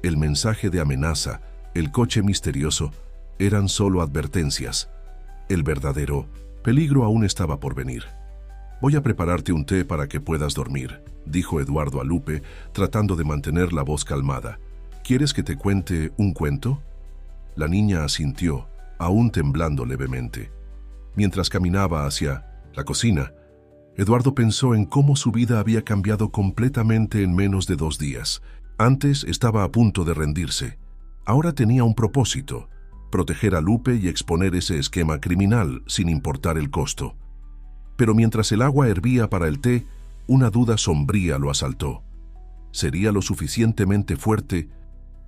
El mensaje de amenaza, el coche misterioso, eran solo advertencias. El verdadero peligro aún estaba por venir. «Voy a prepararte un té para que puedas dormir», dijo Eduardo a Lupe, tratando de mantener la voz calmada. «¿Quieres que te cuente un cuento?». La niña asintió, aún temblando levemente. Mientras caminaba hacia la cocina, Eduardo pensó en cómo su vida había cambiado completamente en menos de 2 días. Antes estaba a punto de rendirse. Ahora tenía un propósito: proteger a Lupe y exponer ese esquema criminal sin importar el costo. Pero mientras el agua hervía para el té, una duda sombría lo asaltó. ¿Sería lo suficientemente fuerte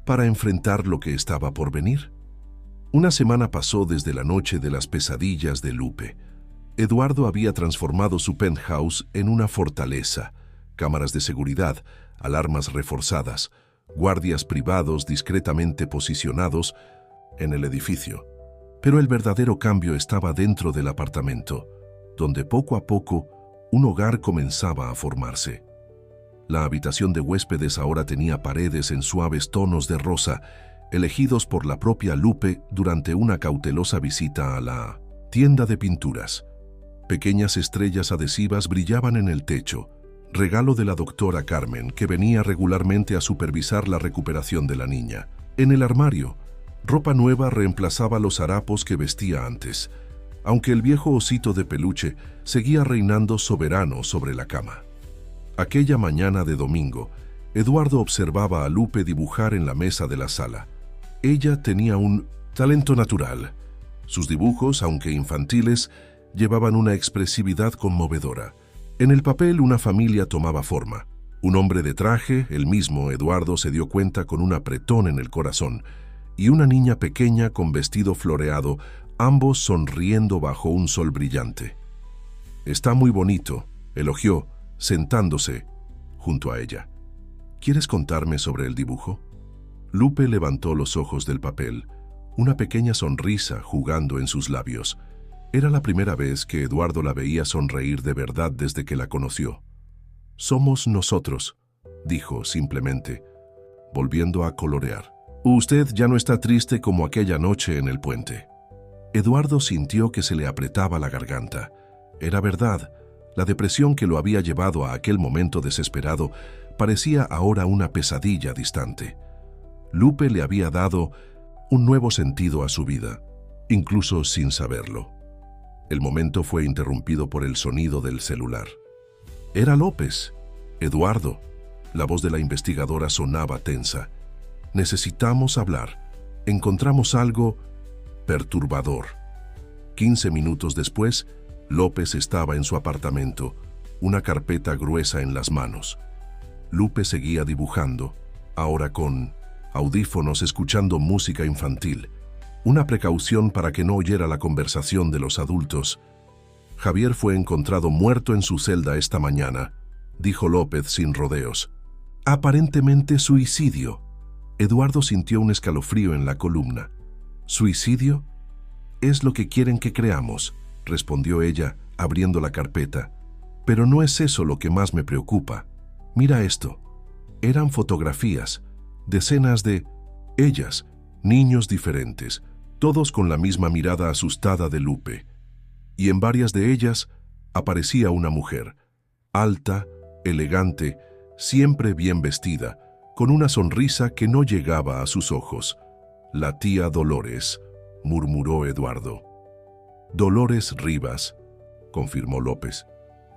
para enfrentar lo que estaba por venir? Una semana pasó desde la noche de las pesadillas de Lupe. Eduardo había transformado su penthouse en una fortaleza: cámaras de seguridad, alarmas reforzadas, guardias privados discretamente posicionados en el edificio. Pero el verdadero cambio estaba dentro del apartamento, donde poco a poco un hogar comenzaba a formarse. La habitación de huéspedes ahora tenía paredes en suaves tonos de rosa, elegidos por la propia Lupe durante una cautelosa visita a la tienda de pinturas. Pequeñas estrellas adhesivas brillaban en el techo, regalo de la doctora Carmen, que venía regularmente a supervisar la recuperación de la niña. En el armario, ropa nueva reemplazaba los harapos que vestía antes, aunque el viejo osito de peluche seguía reinando soberano sobre la cama. Aquella mañana de domingo, Eduardo observaba a Lupe dibujar en la mesa de la sala. Ella tenía un talento natural. Sus dibujos, aunque infantiles, llevaban una expresividad conmovedora. En el papel una familia tomaba forma. Un hombre de traje, el mismo Eduardo se dio cuenta con un apretón en el corazón, y una niña pequeña con vestido floreado, ambos sonriendo bajo un sol brillante. «Está muy bonito», elogió, sentándose junto a ella. «¿Quieres contarme sobre el dibujo?». Lupe levantó los ojos del papel, una pequeña sonrisa jugando en sus labios. Era la primera vez que Eduardo la veía sonreír de verdad desde que la conoció. «Somos nosotros», dijo simplemente, volviendo a colorear. «Usted ya no está triste como aquella noche en el puente». Eduardo sintió que se le apretaba la garganta. Era verdad, la depresión que lo había llevado a aquel momento desesperado parecía ahora una pesadilla distante. Lupe le había dado un nuevo sentido a su vida, incluso sin saberlo. El momento fue interrumpido por el sonido del celular. Era López. «Eduardo», la voz de la investigadora sonaba tensa. «Necesitamos hablar. Encontramos algo perturbador». 15 minutos después, López estaba en su apartamento, una carpeta gruesa en las manos. Lupe seguía dibujando, ahora con audífonos escuchando música infantil, una precaución para que no oyera la conversación de los adultos. «Javier fue encontrado muerto en su celda esta mañana», dijo López sin rodeos. «Aparentemente suicidio». Eduardo sintió un escalofrío en la columna. «¿Suicidio? Es lo que quieren que creamos», respondió ella, abriendo la carpeta. «Pero no es eso lo que más me preocupa. Mira esto». Eran fotografías, decenas de ellas, niños diferentes, todos con la misma mirada asustada de Lupe. Y en varias de ellas aparecía una mujer, alta, elegante, siempre bien vestida, con una sonrisa que no llegaba a sus ojos. «La tía Dolores», murmuró Eduardo. Dolores Rivas, confirmó López.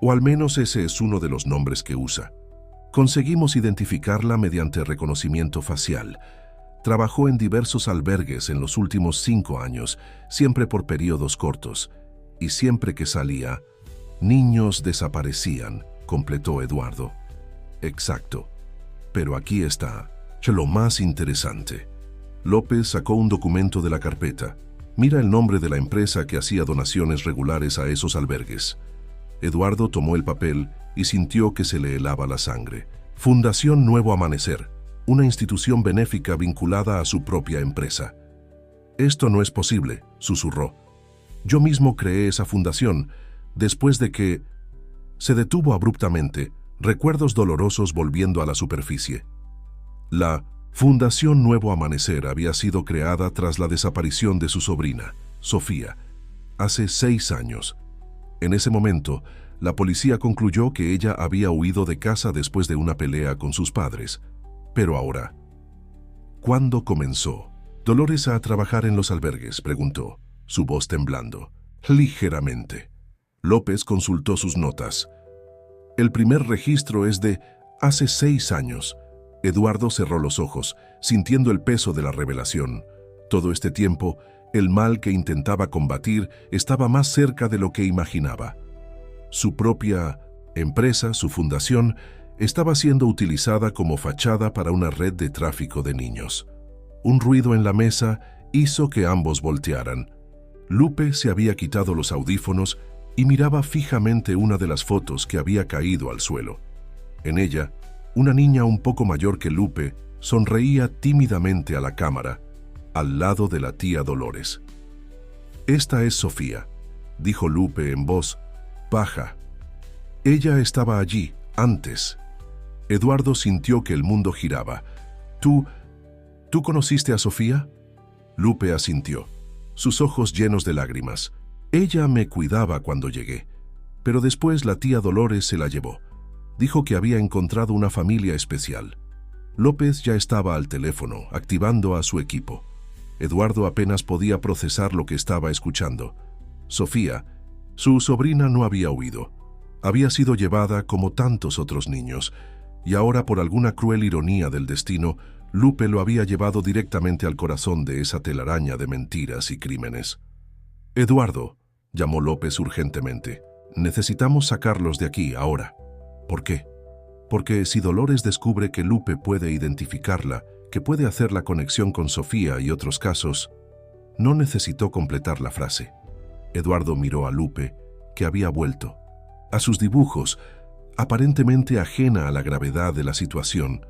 O al menos ese es uno de los nombres que usa. Conseguimos identificarla mediante reconocimiento facial. Trabajó en diversos albergues en los últimos 5 años, siempre por periodos cortos. Y siempre que salía, niños desaparecían, completó Eduardo. Exacto. Pero aquí está lo más interesante. López sacó un documento de la carpeta. Mira el nombre de la empresa que hacía donaciones regulares a esos albergues. Eduardo tomó el papel y sintió que se le helaba la sangre. Fundación Nuevo Amanecer, una institución benéfica vinculada a su propia empresa. Esto no es posible, susurró. Yo mismo creé esa fundación después de que... Se detuvo abruptamente, recuerdos dolorosos volviendo a la superficie. La Fundación Nuevo Amanecer había sido creada tras la desaparición de su sobrina, Sofía, hace 6 años. En ese momento, la policía concluyó que ella había huido de casa después de una pelea con sus padres. Pero ahora, ¿cuándo comenzó Dolores a trabajar en los albergues?, preguntó, su voz temblando. Ligeramente. López consultó sus notas. El primer registro es de hace 6 años. Eduardo cerró los ojos, sintiendo el peso de la revelación. Todo este tiempo, el mal que intentaba combatir estaba más cerca de lo que imaginaba. Su propia empresa, su fundación, estaba siendo utilizada como fachada para una red de tráfico de niños. Un ruido en la mesa hizo que ambos voltearan. Lupe se había quitado los audífonos y miraba fijamente una de las fotos que había caído al suelo. En ella, una niña un poco mayor que Lupe sonreía tímidamente a la cámara, al lado de la tía Dolores. «Esta es Sofía», dijo Lupe en voz baja. «Ella estaba allí, antes». Eduardo sintió que el mundo giraba. ¿Tú conociste a Sofía?» Lupe asintió, sus ojos llenos de lágrimas. «Ella me cuidaba cuando llegué, pero después la tía Dolores se la llevó. Dijo que había encontrado una familia especial». López ya estaba al teléfono, activando a su equipo. Eduardo apenas podía procesar lo que estaba escuchando. Sofía, su sobrina, no había huido. Había sido llevada como tantos otros niños, y ahora, por alguna cruel ironía del destino, Lupe lo había llevado directamente al corazón de esa telaraña de mentiras y crímenes. «Eduardo», llamó López urgentemente, «necesitamos sacarlos de aquí ahora». «¿Por qué?» «Porque si Dolores descubre que Lupe puede identificarla, que puede hacer la conexión con Sofía y otros casos...» No necesitó completar la frase. Eduardo miró a Lupe, que había vuelto. A sus dibujos, aparentemente ajena a la gravedad de la situación,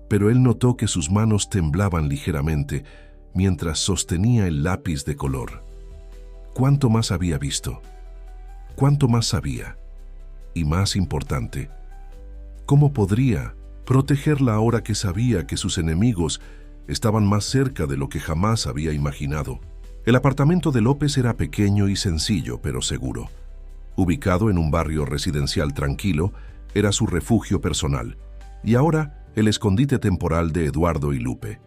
pero él notó que sus manos temblaban ligeramente mientras sostenía el lápiz de color. ¿Cuánto más había visto? ¿Cuánto más sabía? Y más importante, ¿cómo podría protegerla ahora que sabía que sus enemigos estaban más cerca de lo que jamás había imaginado? El apartamento de López era pequeño y sencillo, pero seguro. Ubicado en un barrio residencial tranquilo, era su refugio personal, y ahora el escondite temporal de Eduardo y Lupe.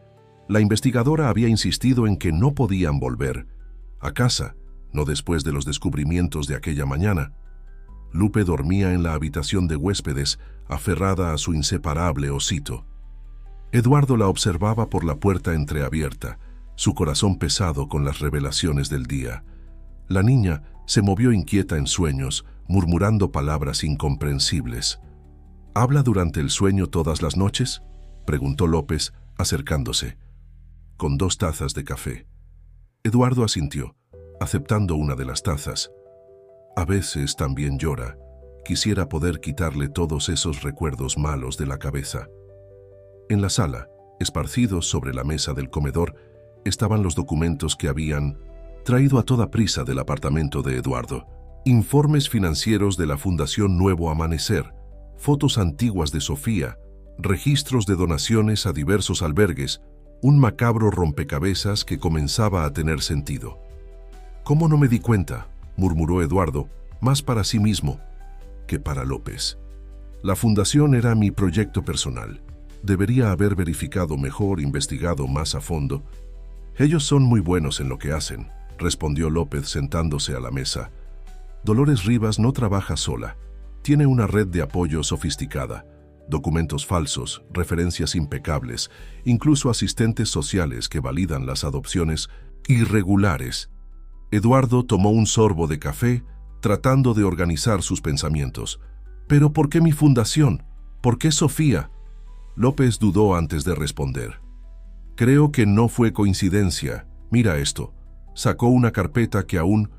La investigadora había insistido en que no podían volver a casa, no después de los descubrimientos de aquella mañana. Lupe dormía en la habitación de huéspedes, aferrada a su inseparable osito. Eduardo la observaba por la puerta entreabierta, su corazón pesado con las revelaciones del día. La niña se movió inquieta en sueños, murmurando palabras incomprensibles. «¿Habla durante el sueño todas las noches?», preguntó López, acercándose. «Con 2 tazas de café». Eduardo asintió, aceptando una de las tazas. «A veces también llora. Quisiera poder quitarle todos esos recuerdos malos de la cabeza». En la sala, esparcidos sobre la mesa del comedor, estaban los documentos que habían traído a toda prisa del apartamento de Eduardo. Informes financieros de la Fundación Nuevo Amanecer, fotos antiguas de Sofía, registros de donaciones a diversos albergues, un macabro rompecabezas que comenzaba a tener sentido. «¿Cómo no me di cuenta?», murmuró Eduardo, más para sí mismo que para López. «La fundación era mi proyecto personal. Debería haber verificado mejor, investigado más a fondo». «Ellos son muy buenos en lo que hacen», respondió López sentándose a la mesa. Dolores Rivas no trabaja sola. Tiene una red de apoyo sofisticada, documentos falsos, referencias impecables, incluso asistentes sociales que validan las adopciones irregulares. Eduardo tomó un sorbo de café, tratando de organizar sus pensamientos. ¿Pero por qué mi fundación? ¿Por qué Sofía? López dudó antes de responder. Creo que no fue coincidencia. Mira esto. Sacó una carpeta que aún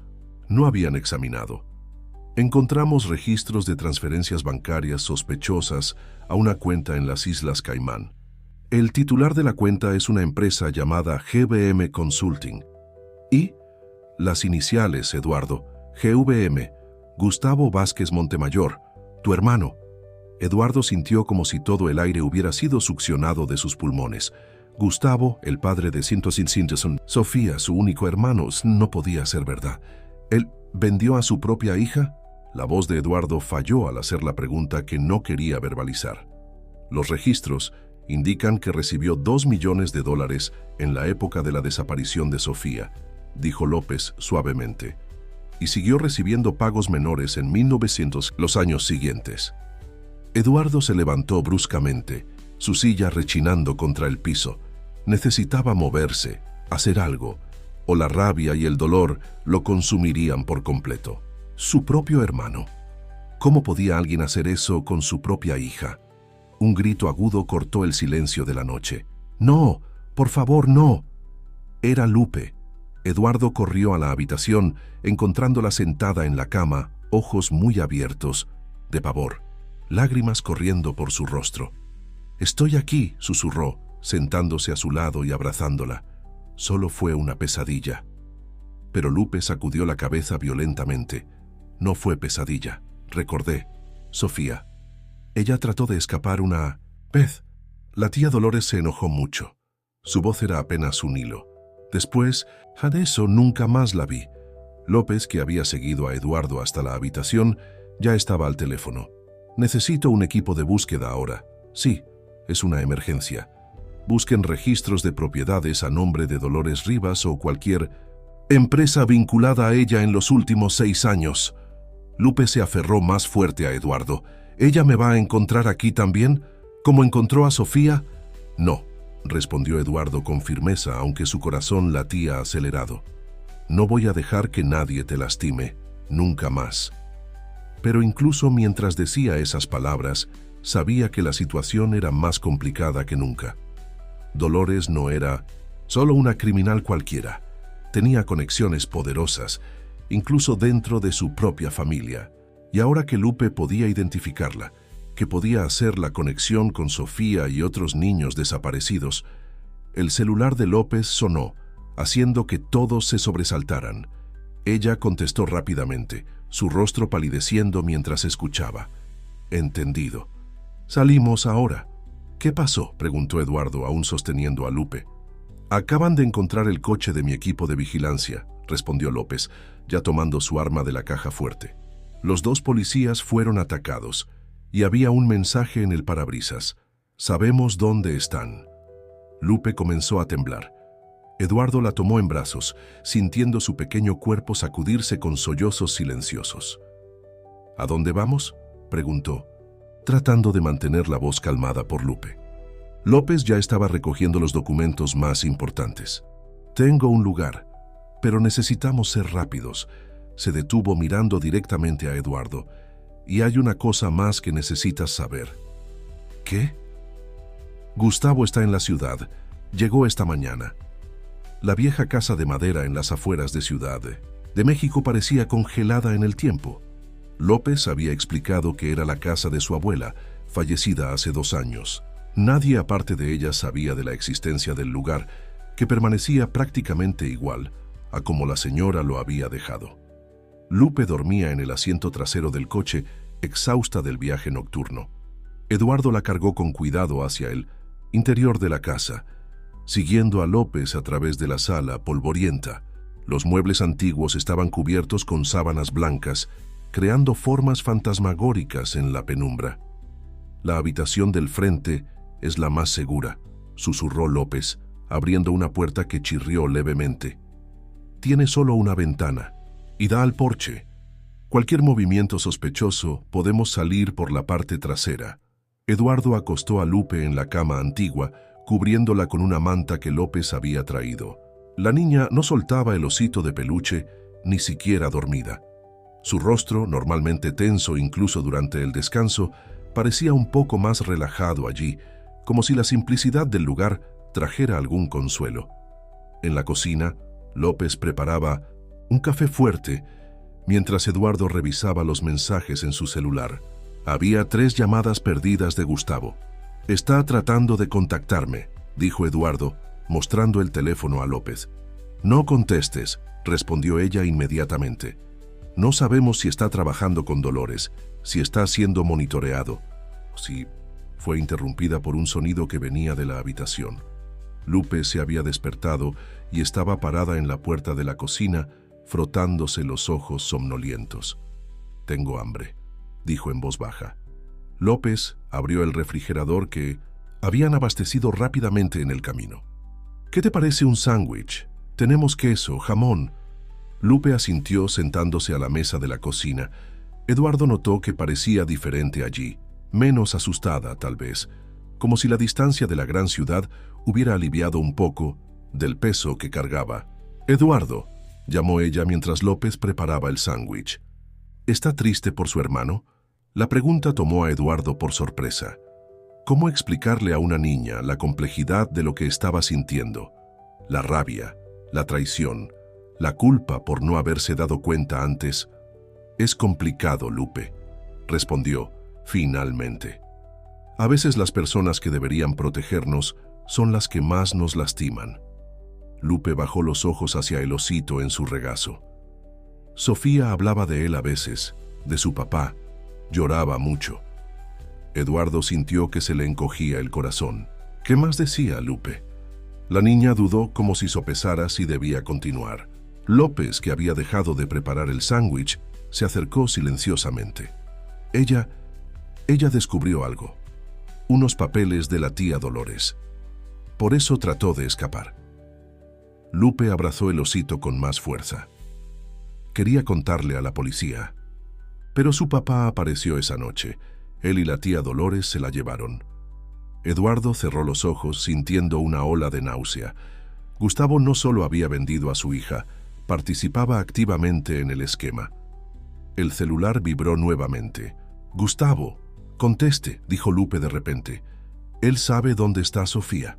no habían examinado. Encontramos registros de transferencias bancarias sospechosas a una cuenta en las Islas Caimán. El titular de la cuenta es una empresa llamada GBM Consulting. Y las iniciales, Eduardo, GVM, Gustavo Vázquez Montemayor, tu hermano. Eduardo sintió como si todo el aire hubiera sido succionado de sus pulmones. Gustavo, el padre de Sintoson, Sofía, su único hermano, no podía ser verdad. ¿Él vendió a su propia hija? La voz de Eduardo falló al hacer la pregunta que no quería verbalizar. Los registros indican que recibió $2 millones en la época de la desaparición de Sofía, dijo López suavemente, y siguió recibiendo pagos menores en 1900 los años siguientes. Eduardo se levantó bruscamente, su silla rechinando contra el piso. Necesitaba moverse, hacer algo, o la rabia y el dolor lo consumirían por completo. Su propio hermano. ¿Cómo podía alguien hacer eso con su propia hija? Un grito agudo cortó el silencio de la noche. ¡No! ¡Por favor, no! Era Lupe. Eduardo corrió a la habitación, encontrándola sentada en la cama, ojos muy abiertos, de pavor, lágrimas corriendo por su rostro. «Estoy aquí», susurró, sentándose a su lado y abrazándola. Solo fue una pesadilla. Pero Lupe sacudió la cabeza violentamente. No fue pesadilla, recordé. Sofía. Ella trató de escapar una vez. La tía Dolores se enojó mucho. Su voz era apenas un hilo. Después, de eso nunca más la vi. López, que había seguido a Eduardo hasta la habitación, ya estaba al teléfono. «Necesito un equipo de búsqueda ahora». «Sí, es una emergencia. Busquen registros de propiedades a nombre de Dolores Rivas o cualquier empresa vinculada a ella en los últimos 6 años». Lupe se aferró más fuerte a Eduardo. «¿Ella me va a encontrar aquí también? ¿Como encontró a Sofía?» «No», respondió Eduardo con firmeza, aunque su corazón latía acelerado. «No voy a dejar que nadie te lastime, nunca más». Pero incluso mientras decía esas palabras, sabía que la situación era más complicada que nunca. Dolores no era solo una criminal cualquiera. Tenía conexiones poderosas, incluso dentro de su propia familia. Y ahora que Lupe podía identificarla, que podía hacer la conexión con Sofía y otros niños desaparecidos, el celular de López sonó, haciendo que todos se sobresaltaran. Ella contestó rápidamente, su rostro palideciendo mientras escuchaba. «Entendido. Salimos ahora». «¿Qué pasó?», preguntó Eduardo, aún sosteniendo a Lupe. «Acaban de encontrar el coche de mi equipo de vigilancia», respondió López, ya tomando su arma de la caja fuerte. «Los 2 policías fueron atacados, y había un mensaje en el parabrisas. Sabemos dónde están». Lupe comenzó a temblar. Eduardo la tomó en brazos, sintiendo su pequeño cuerpo sacudirse con sollozos silenciosos. «¿A dónde vamos?», preguntó, tratando de mantener la voz calmada por Lupe. López ya estaba recogiendo los documentos más importantes. «Tengo un lugar, pero necesitamos ser rápidos». Se detuvo mirando directamente a Eduardo. «Y hay una cosa más que necesitas saber». «¿Qué?». «Gustavo está en la ciudad. Llegó esta mañana». La vieja casa de madera en las afueras de Ciudad de México parecía congelada en el tiempo. López había explicado que era la casa de su abuela, fallecida hace 2 años. Nadie aparte de ella sabía de la existencia del lugar, que permanecía prácticamente igual a como la señora lo había dejado. Lupe dormía en el asiento trasero del coche, exhausta del viaje nocturno. Eduardo la cargó con cuidado hacia el interior de la casa, siguiendo a López a través de la sala polvorienta. Los muebles antiguos estaban cubiertos con sábanas blancas, creando formas fantasmagóricas en la penumbra. «La habitación del frente es la más segura», susurró López, abriendo una puerta que chirrió levemente. «Tiene solo una ventana y da al porche. Cualquier movimiento sospechoso, podemos salir por la parte trasera. Eduardo acostó a Lupe en la cama antigua, cubriéndola con una manta que López había traído. La niña no soltaba el osito de peluche, ni siquiera dormida. Su rostro, normalmente tenso incluso durante el descanso, parecía un poco más relajado allí, como si la simplicidad del lugar trajera algún consuelo. En la cocina, López preparaba un café fuerte, mientras Eduardo revisaba los mensajes en su celular. Había 3 llamadas perdidas de Gustavo. «Está tratando de contactarme», dijo Eduardo, mostrando el teléfono a López. «No contestes», respondió ella inmediatamente. «No sabemos si está trabajando con Dolores, si está siendo monitoreado». Sí, fue interrumpida por un sonido que venía de la habitación. Lupe se había despertado y estaba parada en la puerta de la cocina, frotándose los ojos somnolientos. «Tengo hambre», dijo en voz baja. López abrió el refrigerador que habían abastecido rápidamente en el camino. «¿Qué te parece un sándwich? Tenemos queso, jamón». Lupe asintió sentándose a la mesa de la cocina. Eduardo notó que parecía diferente allí, menos asustada tal vez, como si la distancia de la gran ciudad hubiera aliviado un poco del peso que cargaba. «Eduardo», llamó ella mientras López preparaba el sándwich. «¿Está triste por su hermano?». La pregunta tomó a Eduardo por sorpresa. ¿Cómo explicarle a una niña la complejidad de lo que estaba sintiendo? La rabia, la traición, la culpa por no haberse dado cuenta antes. «Es complicado, Lupe», respondió finalmente. «A veces las personas que deberían protegernos son las que más nos lastiman». Lupe bajó los ojos hacia el osito en su regazo. Sofía hablaba de él a veces, de su papá. Lloraba mucho. Eduardo sintió que se le encogía el corazón. ¿Qué más decía Lupe? La niña dudó como si sopesara si debía continuar. López, que había dejado de preparar el sándwich, se acercó silenciosamente. Ella descubrió algo. Unos papeles de la tía Dolores. Por eso trató de escapar. Lupe abrazó el osito con más fuerza. Quería contarle a la policía. Pero su papá apareció esa noche. Él y la tía Dolores se la llevaron. Eduardo cerró los ojos sintiendo una ola de náusea. Gustavo no solo había vendido a su hija, participaba activamente en el esquema. El celular vibró nuevamente. «Gustavo, conteste», dijo Lupe de repente. «Él sabe dónde está Sofía».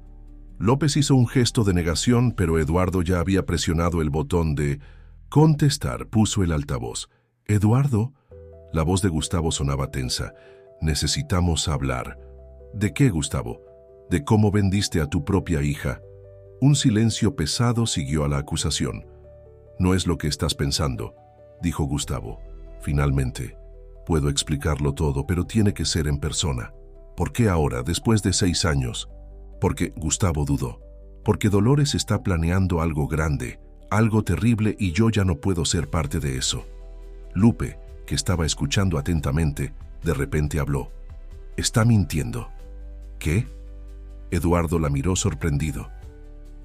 López hizo un gesto de negación, pero Eduardo ya había presionado el botón de contestar. Puso el altavoz. «Eduardo». La voz de Gustavo sonaba tensa. «Necesitamos hablar». «¿De qué, Gustavo?» «De cómo vendiste a tu propia hija». Un silencio pesado siguió a la acusación. «No es lo que estás pensando», dijo Gustavo. «Finalmente, puedo explicarlo todo, pero tiene que ser en persona». «¿Por qué ahora, después de 6 años?» «Porque», Gustavo dudó, «porque Dolores está planeando algo grande, algo terrible y yo ya no puedo ser parte de eso». Lupe, que estaba escuchando atentamente, de repente habló. «Está mintiendo». «¿Qué?». Eduardo la miró sorprendido.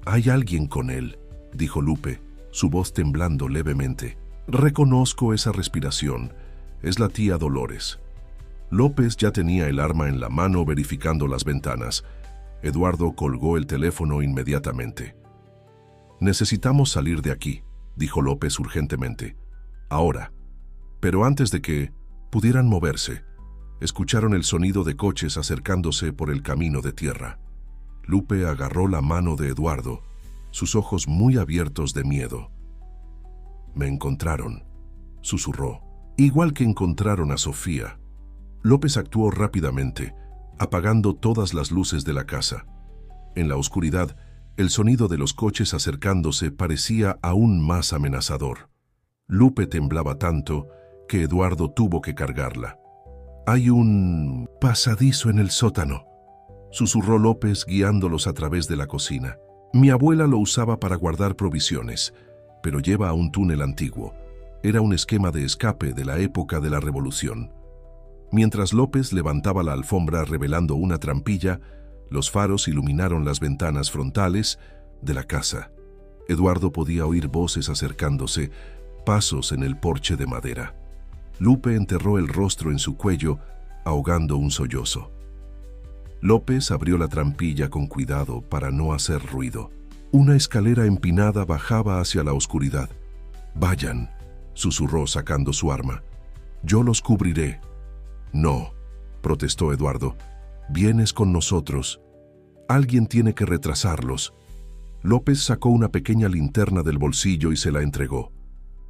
«Hay alguien con él», dijo Lupe, su voz temblando levemente. «Reconozco esa respiración. Es la tía Dolores». López ya tenía el arma en la mano verificando las ventanas. Eduardo colgó el teléfono inmediatamente. «Necesitamos salir de aquí», dijo López urgentemente. «Ahora». Pero antes de que pudieran moverse, escucharon el sonido de coches acercándose por el camino de tierra. Lupe agarró la mano de Eduardo, sus ojos muy abiertos de miedo. «Me encontraron», susurró, «igual que encontraron a Sofía». López actuó rápidamente, apagando todas las luces de la casa. En la oscuridad, el sonido de los coches acercándose parecía aún más amenazador. Lupe temblaba tanto que Eduardo tuvo que cargarla. «Hay un pasadizo en el sótano», susurró López guiándolos a través de la cocina. «Mi abuela lo usaba para guardar provisiones, pero lleva a un túnel antiguo. Era un esquema de escape de la época de la Revolución». Mientras López levantaba la alfombra revelando una trampilla, los faros iluminaron las ventanas frontales de la casa. Eduardo podía oír voces acercándose, pasos en el porche de madera. Lupe enterró el rostro en su cuello, ahogando un sollozo. López abrió la trampilla con cuidado para no hacer ruido. Una escalera empinada bajaba hacia la oscuridad. «Vayan», susurró sacando su arma. «Yo los cubriré». «No», protestó Eduardo. «Vienes con nosotros. Alguien tiene que retrasarlos». López sacó una pequeña linterna del bolsillo y se la entregó.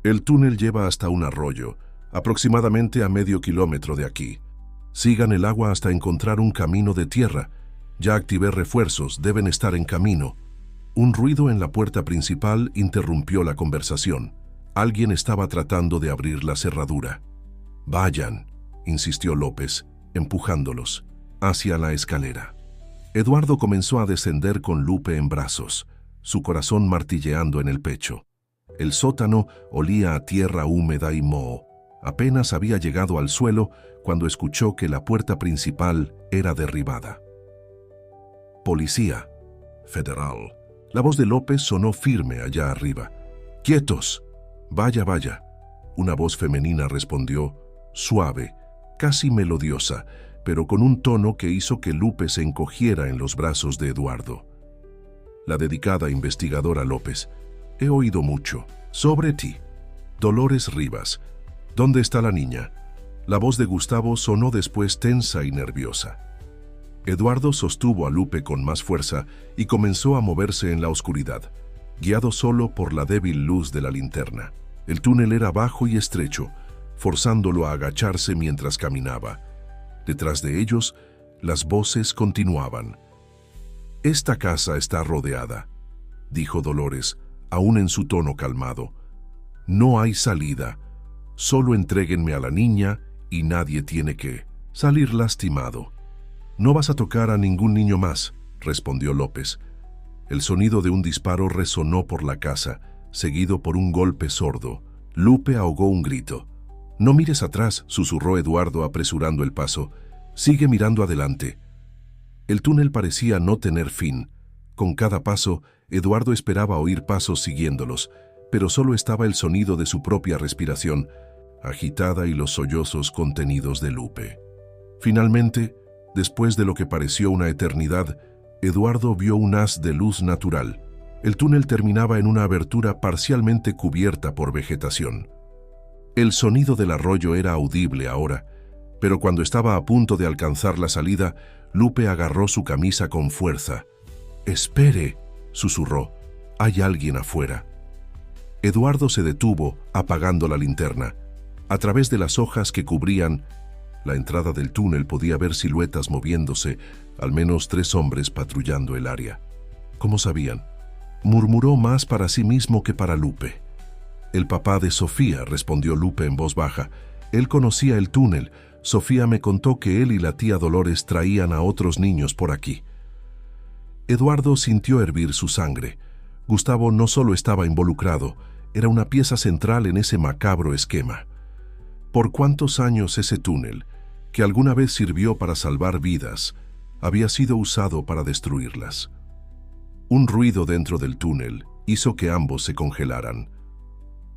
«El túnel lleva hasta un arroyo, aproximadamente a medio kilómetro de aquí. Sigan el agua hasta encontrar un camino de tierra. Ya activé refuerzos, deben estar en camino». Un ruido en la puerta principal interrumpió la conversación. Alguien estaba tratando de abrir la cerradura. «Vayan», insistió López, empujándolos hacia la escalera. Eduardo comenzó a descender con Lupe en brazos, su corazón martilleando en el pecho. El sótano olía a tierra húmeda y moho. Apenas había llegado al suelo cuando escuchó que la puerta principal era derribada. «Policía federal». La voz de López sonó firme allá arriba. «¡Quietos! Vaya, vaya». Una voz femenina respondió, suave, casi melodiosa, pero con un tono que hizo que Lupe se encogiera en los brazos de Eduardo. La dedicada investigadora López: «He oído mucho sobre ti. Dolores Rivas. ¿Dónde está la niña?». La voz de Gustavo sonó después tensa y nerviosa. Eduardo sostuvo a Lupe con más fuerza y comenzó a moverse en la oscuridad, guiado solo por la débil luz de la linterna. El túnel era bajo y estrecho, forzándolo a agacharse mientras caminaba. Detrás de ellos, las voces continuaban. «Esta casa está rodeada», dijo Dolores, aún en su tono calmado. «No hay salida. Solo entréguenme a la niña y nadie tiene que salir lastimado». «No vas a tocar a ningún niño más», respondió López. El sonido de un disparo resonó por la casa, seguido por un golpe sordo. Lupe ahogó un grito. «No mires atrás», susurró Eduardo apresurando el paso. «Sigue mirando adelante». El túnel parecía no tener fin. Con cada paso, Eduardo esperaba oír pasos siguiéndolos, pero solo estaba el sonido de su propia respiración, agitada, y los sollozos contenidos de Lupe. Finalmente, después de lo que pareció una eternidad, Eduardo vio un haz de luz natural. El túnel terminaba en una abertura parcialmente cubierta por vegetación. El sonido del arroyo era audible ahora, pero cuando estaba a punto de alcanzar la salida, Lupe agarró su camisa con fuerza. «Espere», susurró. «Hay alguien afuera». Eduardo se detuvo, apagando la linterna. A través de las hojas que cubrían la entrada del túnel podía ver siluetas moviéndose, al menos 3 hombres patrullando el área. «¿Cómo sabían?», murmuró más para sí mismo que para Lupe. «El papá de Sofía», respondió Lupe en voz baja. «Él conocía el túnel. Sofía me contó que él y la tía Dolores traían a otros niños por aquí». Eduardo sintió hervir su sangre. Gustavo no solo estaba involucrado, era una pieza central en ese macabro esquema. ¿Por cuántos años ese túnel, que alguna vez sirvió para salvar vidas, había sido usado para destruirlas? Un ruido dentro del túnel hizo que ambos se congelaran.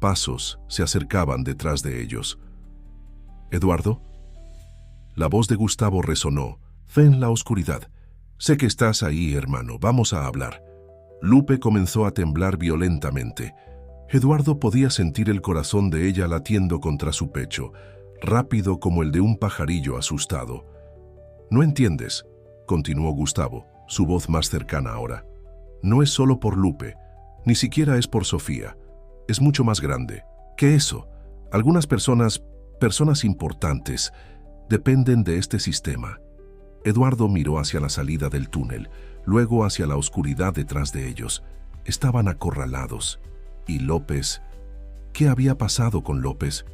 Pasos se acercaban detrás de ellos. «¿Eduardo?». La voz de Gustavo resonó. «Fe en la oscuridad. Sé que estás ahí, hermano. Vamos a hablar». Lupe comenzó a temblar violentamente. Eduardo podía sentir el corazón de ella latiendo contra su pecho, rápido como el de un pajarillo asustado. «No entiendes», continuó Gustavo, su voz más cercana ahora. «No es solo por Lupe, ni siquiera es por Sofía. Es mucho más grande que eso. Algunas personas importantes, dependen de este sistema». Eduardo miró hacia la salida del túnel, luego hacia la oscuridad detrás de ellos. Estaban acorralados. ¿Y López? ¿Qué había pasado con López?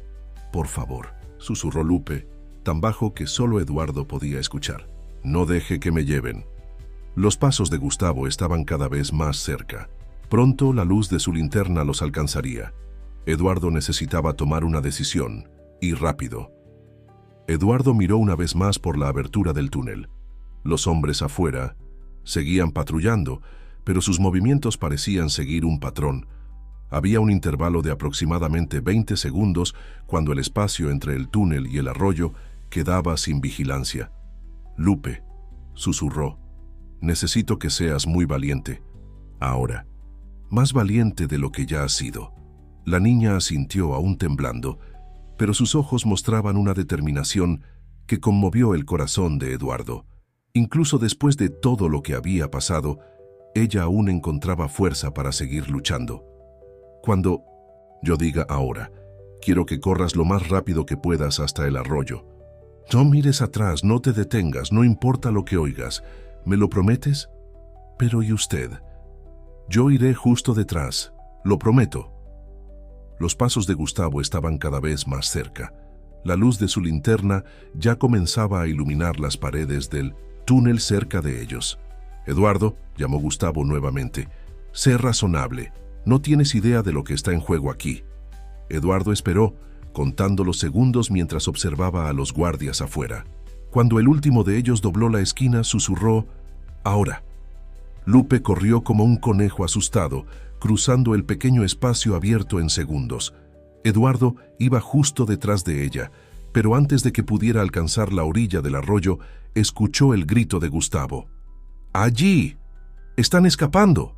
«Por favor», susurró Lupe, tan bajo que solo Eduardo podía escuchar. «No deje que me lleven». Los pasos de Gustavo estaban cada vez más cerca. Pronto la luz de su linterna los alcanzaría. Eduardo necesitaba tomar una decisión, y rápido. Eduardo miró una vez más por la abertura del túnel. Los hombres afuera seguían patrullando, pero sus movimientos parecían seguir un patrón. Había un intervalo de aproximadamente 20 segundos cuando el espacio entre el túnel y el arroyo quedaba sin vigilancia. «Lupe», susurró, «necesito que seas muy valiente. Ahora, más valiente de lo que ya has sido». La niña asintió aún temblando, pero sus ojos mostraban una determinación que conmovió el corazón de Eduardo. Incluso después de todo lo que había pasado, ella aún encontraba fuerza para seguir luchando. «Cuando yo diga ahora, quiero que corras lo más rápido que puedas hasta el arroyo. No mires atrás, no te detengas, no importa lo que oigas. ¿Me lo prometes?» «Pero ¿y usted?» «Yo iré justo detrás, lo prometo». Los pasos de Gustavo estaban cada vez más cerca. La luz de su linterna ya comenzaba a iluminar las paredes del túnel cerca de ellos. «Eduardo», llamó Gustavo nuevamente, «sé razonable. No tienes idea de lo que está en juego aquí». Eduardo esperó, contando los segundos mientras observaba a los guardias afuera. Cuando el último de ellos dobló la esquina, susurró, «Ahora». Lupe corrió como un conejo asustado, cruzando el pequeño espacio abierto en segundos. Eduardo iba justo detrás de ella, pero antes de que pudiera alcanzar la orilla del arroyo, escuchó el grito de Gustavo. «¡Allí! ¡Están escapando!».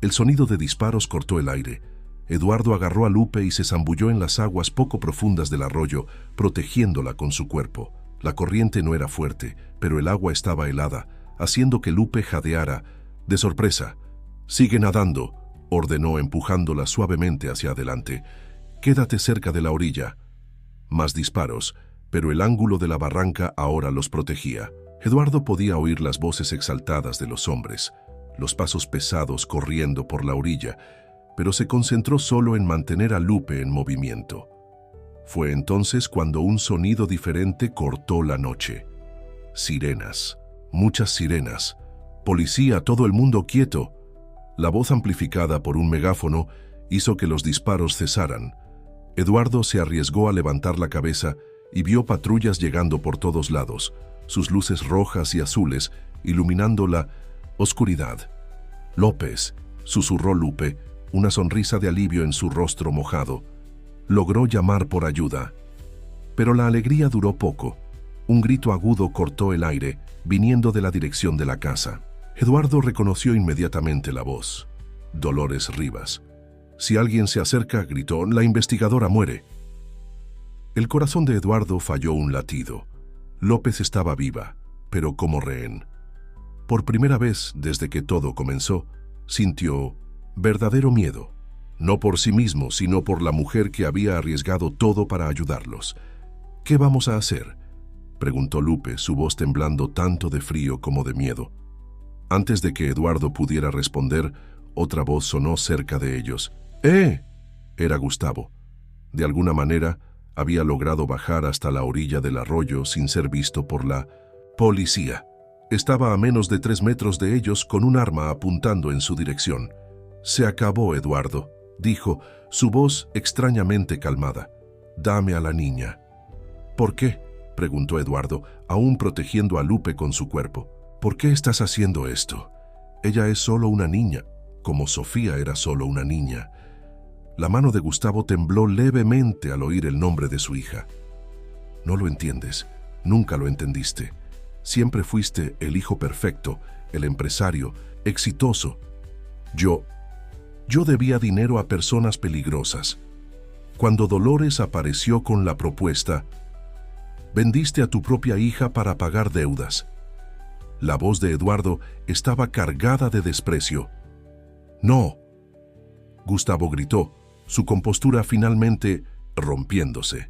El sonido de disparos cortó el aire. Eduardo agarró a Lupe y se zambulló en las aguas poco profundas del arroyo, protegiéndola con su cuerpo. La corriente no era fuerte, pero el agua estaba helada, haciendo que Lupe jadeara. De sorpresa, «Sigue nadando», ordenó empujándola suavemente hacia adelante. «Quédate cerca de la orilla». Más disparos, pero el ángulo de la barranca ahora los protegía. Eduardo podía oír las voces exaltadas de los hombres, los pasos pesados corriendo por la orilla, pero se concentró solo en mantener a Lupe en movimiento. Fue entonces cuando un sonido diferente cortó la noche. Sirenas, muchas sirenas. «Policía, todo el mundo quieto». La voz amplificada por un megáfono hizo que los disparos cesaran. Eduardo se arriesgó a levantar la cabeza y vio patrullas llegando por todos lados, sus luces rojas y azules iluminando la oscuridad. «López», susurró Lupe, una sonrisa de alivio en su rostro mojado. Logró llamar por ayuda. Pero la alegría duró poco. Un grito agudo cortó el aire, viniendo de la dirección de la casa. Eduardo reconoció inmediatamente la voz. Dolores Rivas. «Si alguien se acerca», gritó, «la investigadora muere». El corazón de Eduardo falló un latido. López estaba viva, pero como rehén. Por primera vez desde que todo comenzó, sintió verdadero miedo. No por sí mismo, sino por la mujer que había arriesgado todo para ayudarlos. «¿Qué vamos a hacer?», preguntó Lupe, su voz temblando tanto de frío como de miedo. Antes de que Eduardo pudiera responder, otra voz sonó cerca de ellos. «¡Eh!». Era Gustavo. De alguna manera, había logrado bajar hasta la orilla del arroyo sin ser visto por la policía. Estaba a menos de 3 metros de ellos con un arma apuntando en su dirección. «Se acabó, Eduardo», dijo, su voz extrañamente calmada. «Dame a la niña». «¿Por qué?», preguntó Eduardo, aún protegiendo a Lupe con su cuerpo. «¿Por qué estás haciendo esto? Ella es solo una niña, como Sofía era solo una niña». La mano de Gustavo tembló levemente al oír el nombre de su hija. «No lo entiendes, nunca lo entendiste. Siempre fuiste el hijo perfecto, el empresario, exitoso. Yo debía dinero a personas peligrosas. Cuando Dolores apareció con la propuesta, vendiste a tu propia hija para pagar deudas». La voz de Eduardo estaba cargada de desprecio. «No», Gustavo gritó, su compostura finalmente rompiéndose.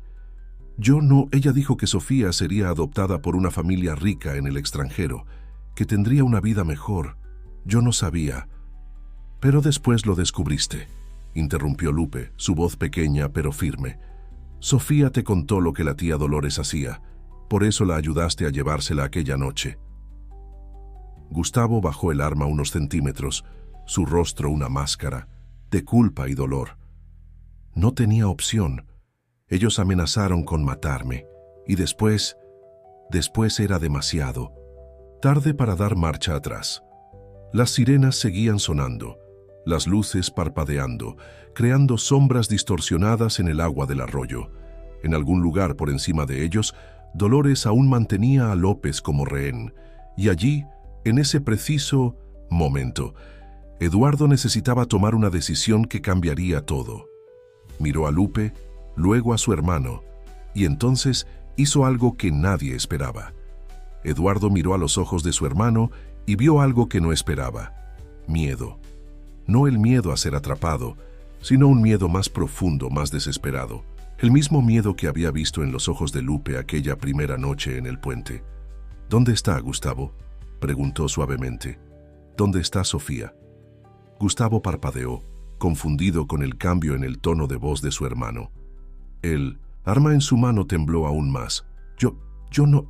«Yo no». Ella dijo que Sofía sería adoptada por una familia rica en el extranjero, que tendría una vida mejor. Yo no sabía. «Pero después lo descubriste», interrumpió Lupe, su voz pequeña pero firme. «Sofía te contó lo que la tía Dolores hacía. Por eso la ayudaste a llevársela aquella noche». Gustavo bajó el arma unos centímetros, su rostro una máscara de culpa y dolor. «No tenía opción. Ellos amenazaron con matarme. Y después era demasiado. Tarde para dar marcha atrás». Las sirenas seguían sonando. las luces parpadeando, creando sombras distorsionadas en el agua del arroyo. En algún lugar por encima de ellos, Dolores aún mantenía a López como rehén, y allí, en ese preciso momento, Eduardo necesitaba tomar una decisión que cambiaría todo. Miró a Lupe, luego a su hermano, y entonces hizo algo que nadie esperaba. Eduardo miró a los ojos de su hermano y vio algo que no esperaba: miedo. No el miedo a ser atrapado, sino un miedo más profundo, más desesperado. El mismo miedo que había visto en los ojos de Lupe aquella primera noche en el puente. ¿Dónde está Gustavo?, preguntó suavemente. ¿Dónde está Sofía? Gustavo parpadeó, confundido con el cambio en el tono de voz de su hermano. El arma en su mano tembló aún más. Yo no...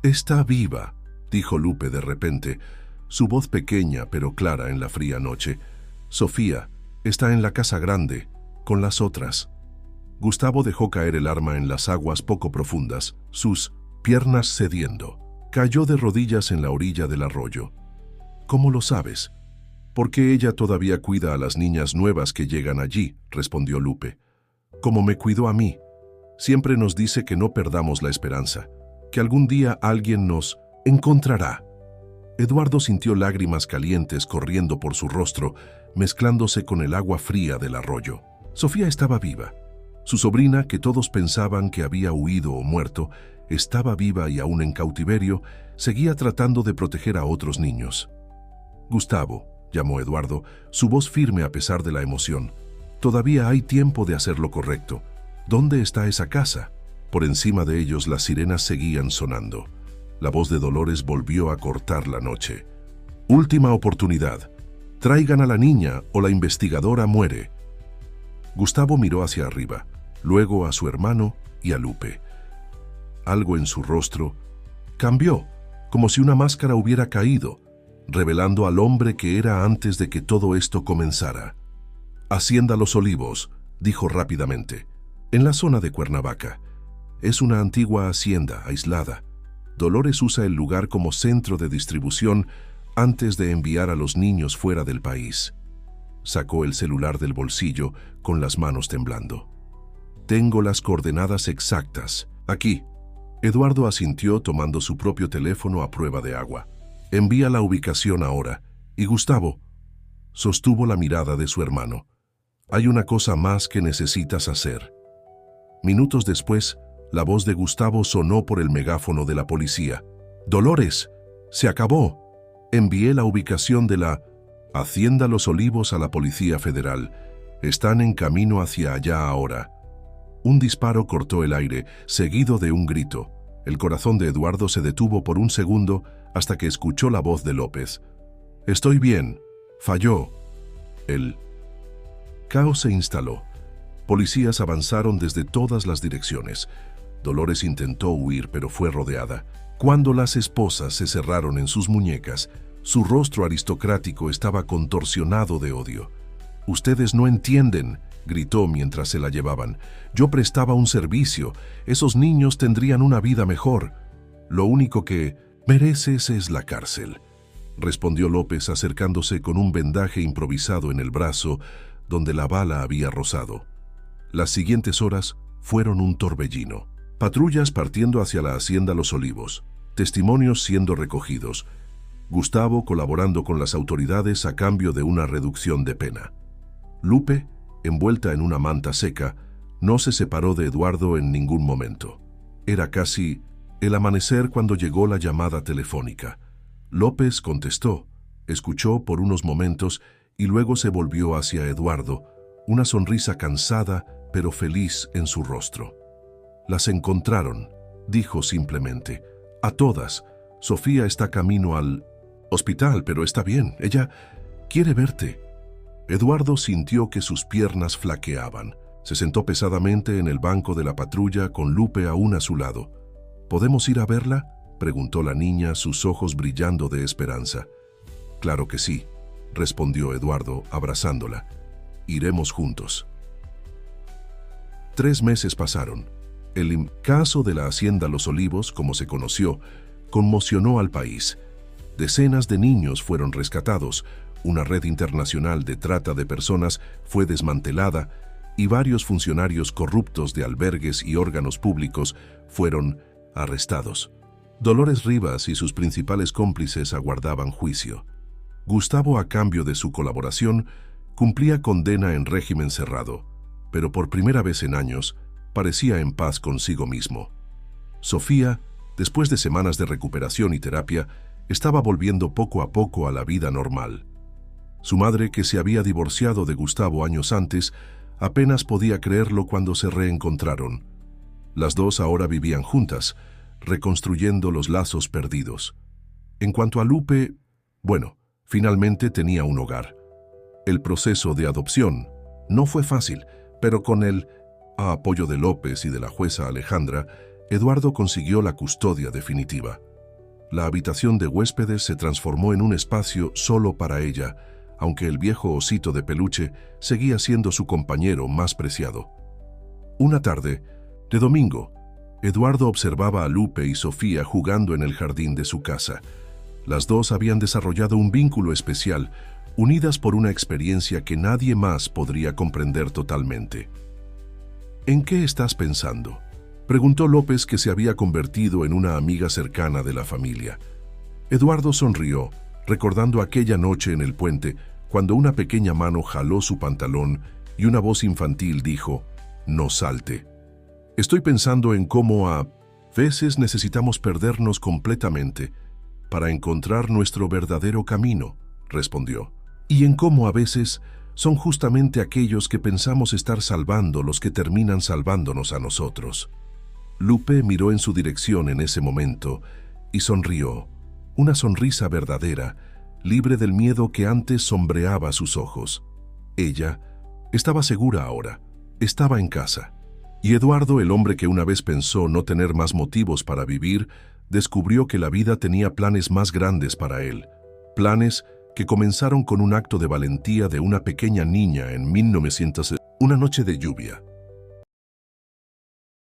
Está viva, dijo Lupe de repente, su voz pequeña pero clara en la fría noche. Sofía está en la casa grande, con las otras. Gustavo dejó caer el arma en las aguas poco profundas, sus piernas cediendo. Cayó de rodillas en la orilla del arroyo. ¿Cómo lo sabes? Porque ella todavía cuida a las niñas nuevas que llegan allí, respondió Lupe. Como me cuidó a mí. Siempre nos dice que no perdamos la esperanza, que algún día alguien nos encontrará. Eduardo sintió lágrimas calientes corriendo por su rostro, mezclándose con el agua fría del arroyo. Sofía estaba viva. Su sobrina, que todos pensaban que había huido o muerto, estaba viva y aún en cautiverio, seguía tratando de proteger a otros niños. Gustavo, llamó Eduardo, su voz firme a pesar de la emoción. Todavía hay tiempo de hacer lo correcto. ¿Dónde está esa casa? Por encima de ellos las sirenas seguían sonando. La voz de Dolores volvió a cortar la noche. Última oportunidad. Traigan a la niña o la investigadora muere. Gustavo miró hacia arriba, luego a su hermano y a Lupe. Algo en su rostro cambió, como si una máscara hubiera caído, revelando al hombre que era antes de que todo esto comenzara. Hacienda Los Olivos, dijo rápidamente, en la zona de Cuernavaca. Es una antigua hacienda aislada. Dolores usa el lugar como centro de distribución antes de enviar a los niños fuera del país. Sacó el celular del bolsillo con las manos temblando. Tengo las coordenadas exactas. Aquí. Eduardo asintió tomando su propio teléfono a prueba de agua. Envía la ubicación ahora. Y Gustavo sostuvo la mirada de su hermano. Hay una cosa más que necesitas hacer. Minutos después, la voz de Gustavo sonó por el megáfono de la policía. Dolores, se acabó. Envié la ubicación de la Hacienda Los Olivos a la Policía Federal. Están en camino hacia allá ahora. Un disparo cortó el aire, seguido de un grito. El corazón de Eduardo se detuvo por un segundo hasta que escuchó la voz de López. Estoy bien. Falló. El caos se instaló. Policías avanzaron desde todas las direcciones. Dolores intentó huir, pero fue rodeada. Cuando las esposas se cerraron en sus muñecas, su rostro aristocrático estaba contorsionado de odio. «Ustedes no entienden», gritó mientras se la llevaban. «Yo prestaba un servicio. Esos niños tendrían una vida mejor. Lo único que mereces es la cárcel», respondió López acercándose con un vendaje improvisado en el brazo donde la bala había rozado. Las siguientes horas fueron un torbellino. Patrullas partiendo hacia la Hacienda Los Olivos, testimonios siendo recogidos, Gustavo colaborando con las autoridades a cambio de una reducción de pena. Lupe, envuelta en una manta seca, no se separó de Eduardo en ningún momento. Era casi el amanecer cuando llegó la llamada telefónica. López contestó, escuchó por unos momentos y luego se volvió hacia Eduardo, una sonrisa cansada pero feliz en su rostro. «Las encontraron», dijo simplemente. «A todas. Sofía está camino al hospital, pero está bien. Ella quiere verte». Eduardo sintió que sus piernas flaqueaban. Se sentó pesadamente en el banco de la patrulla con Lupe aún a su lado. «¿Podemos ir a verla?», preguntó la niña, sus ojos brillando de esperanza. «Claro que sí», respondió Eduardo, abrazándola. «Iremos juntos». 3 meses pasaron. El caso de la Hacienda Los Olivos, como se conoció, conmocionó al país. Decenas de niños fueron rescatados, una red internacional de trata de personas fue desmantelada y varios funcionarios corruptos de albergues y órganos públicos fueron arrestados. Dolores Rivas y sus principales cómplices aguardaban juicio. Gustavo, a cambio de su colaboración, cumplía condena en régimen cerrado, pero por primera vez en años parecía en paz consigo mismo. Sofía, después de semanas de recuperación y terapia, estaba volviendo poco a poco a la vida normal. Su madre, que se había divorciado de Gustavo años antes, apenas podía creerlo cuando se reencontraron. Las dos ahora vivían juntas, reconstruyendo los lazos perdidos. En cuanto a Lupe, bueno, finalmente tenía un hogar. El proceso de adopción no fue fácil, pero con el apoyo de López y de la jueza Alejandra, Eduardo consiguió la custodia definitiva. La habitación de huéspedes se transformó en un espacio solo para ella, aunque el viejo osito de peluche seguía siendo su compañero más preciado. Una tarde, de domingo, Eduardo observaba a Lupe y Sofía jugando en el jardín de su casa. Las dos habían desarrollado un vínculo especial, unidas por una experiencia que nadie más podría comprender totalmente. ¿En qué estás pensando?, preguntó López, que se había convertido en una amiga cercana de la familia. Eduardo sonrió, recordando aquella noche en el puente, cuando una pequeña mano jaló su pantalón y una voz infantil dijo: «No salte». Estoy pensando en cómo a veces necesitamos perdernos completamente para encontrar nuestro verdadero camino, respondió. Y en cómo a veces son justamente aquellos que pensamos estar salvando los que terminan salvándonos a nosotros. Lupe miró en su dirección en ese momento y sonrió, una sonrisa verdadera, libre del miedo que antes sombreaba sus ojos. Ella estaba segura ahora, estaba en casa. Y Eduardo, el hombre que una vez pensó no tener más motivos para vivir, descubrió que la vida tenía planes más grandes para él. Planes que comenzaron con un acto de valentía de una pequeña niña en 1900, una noche de lluvia.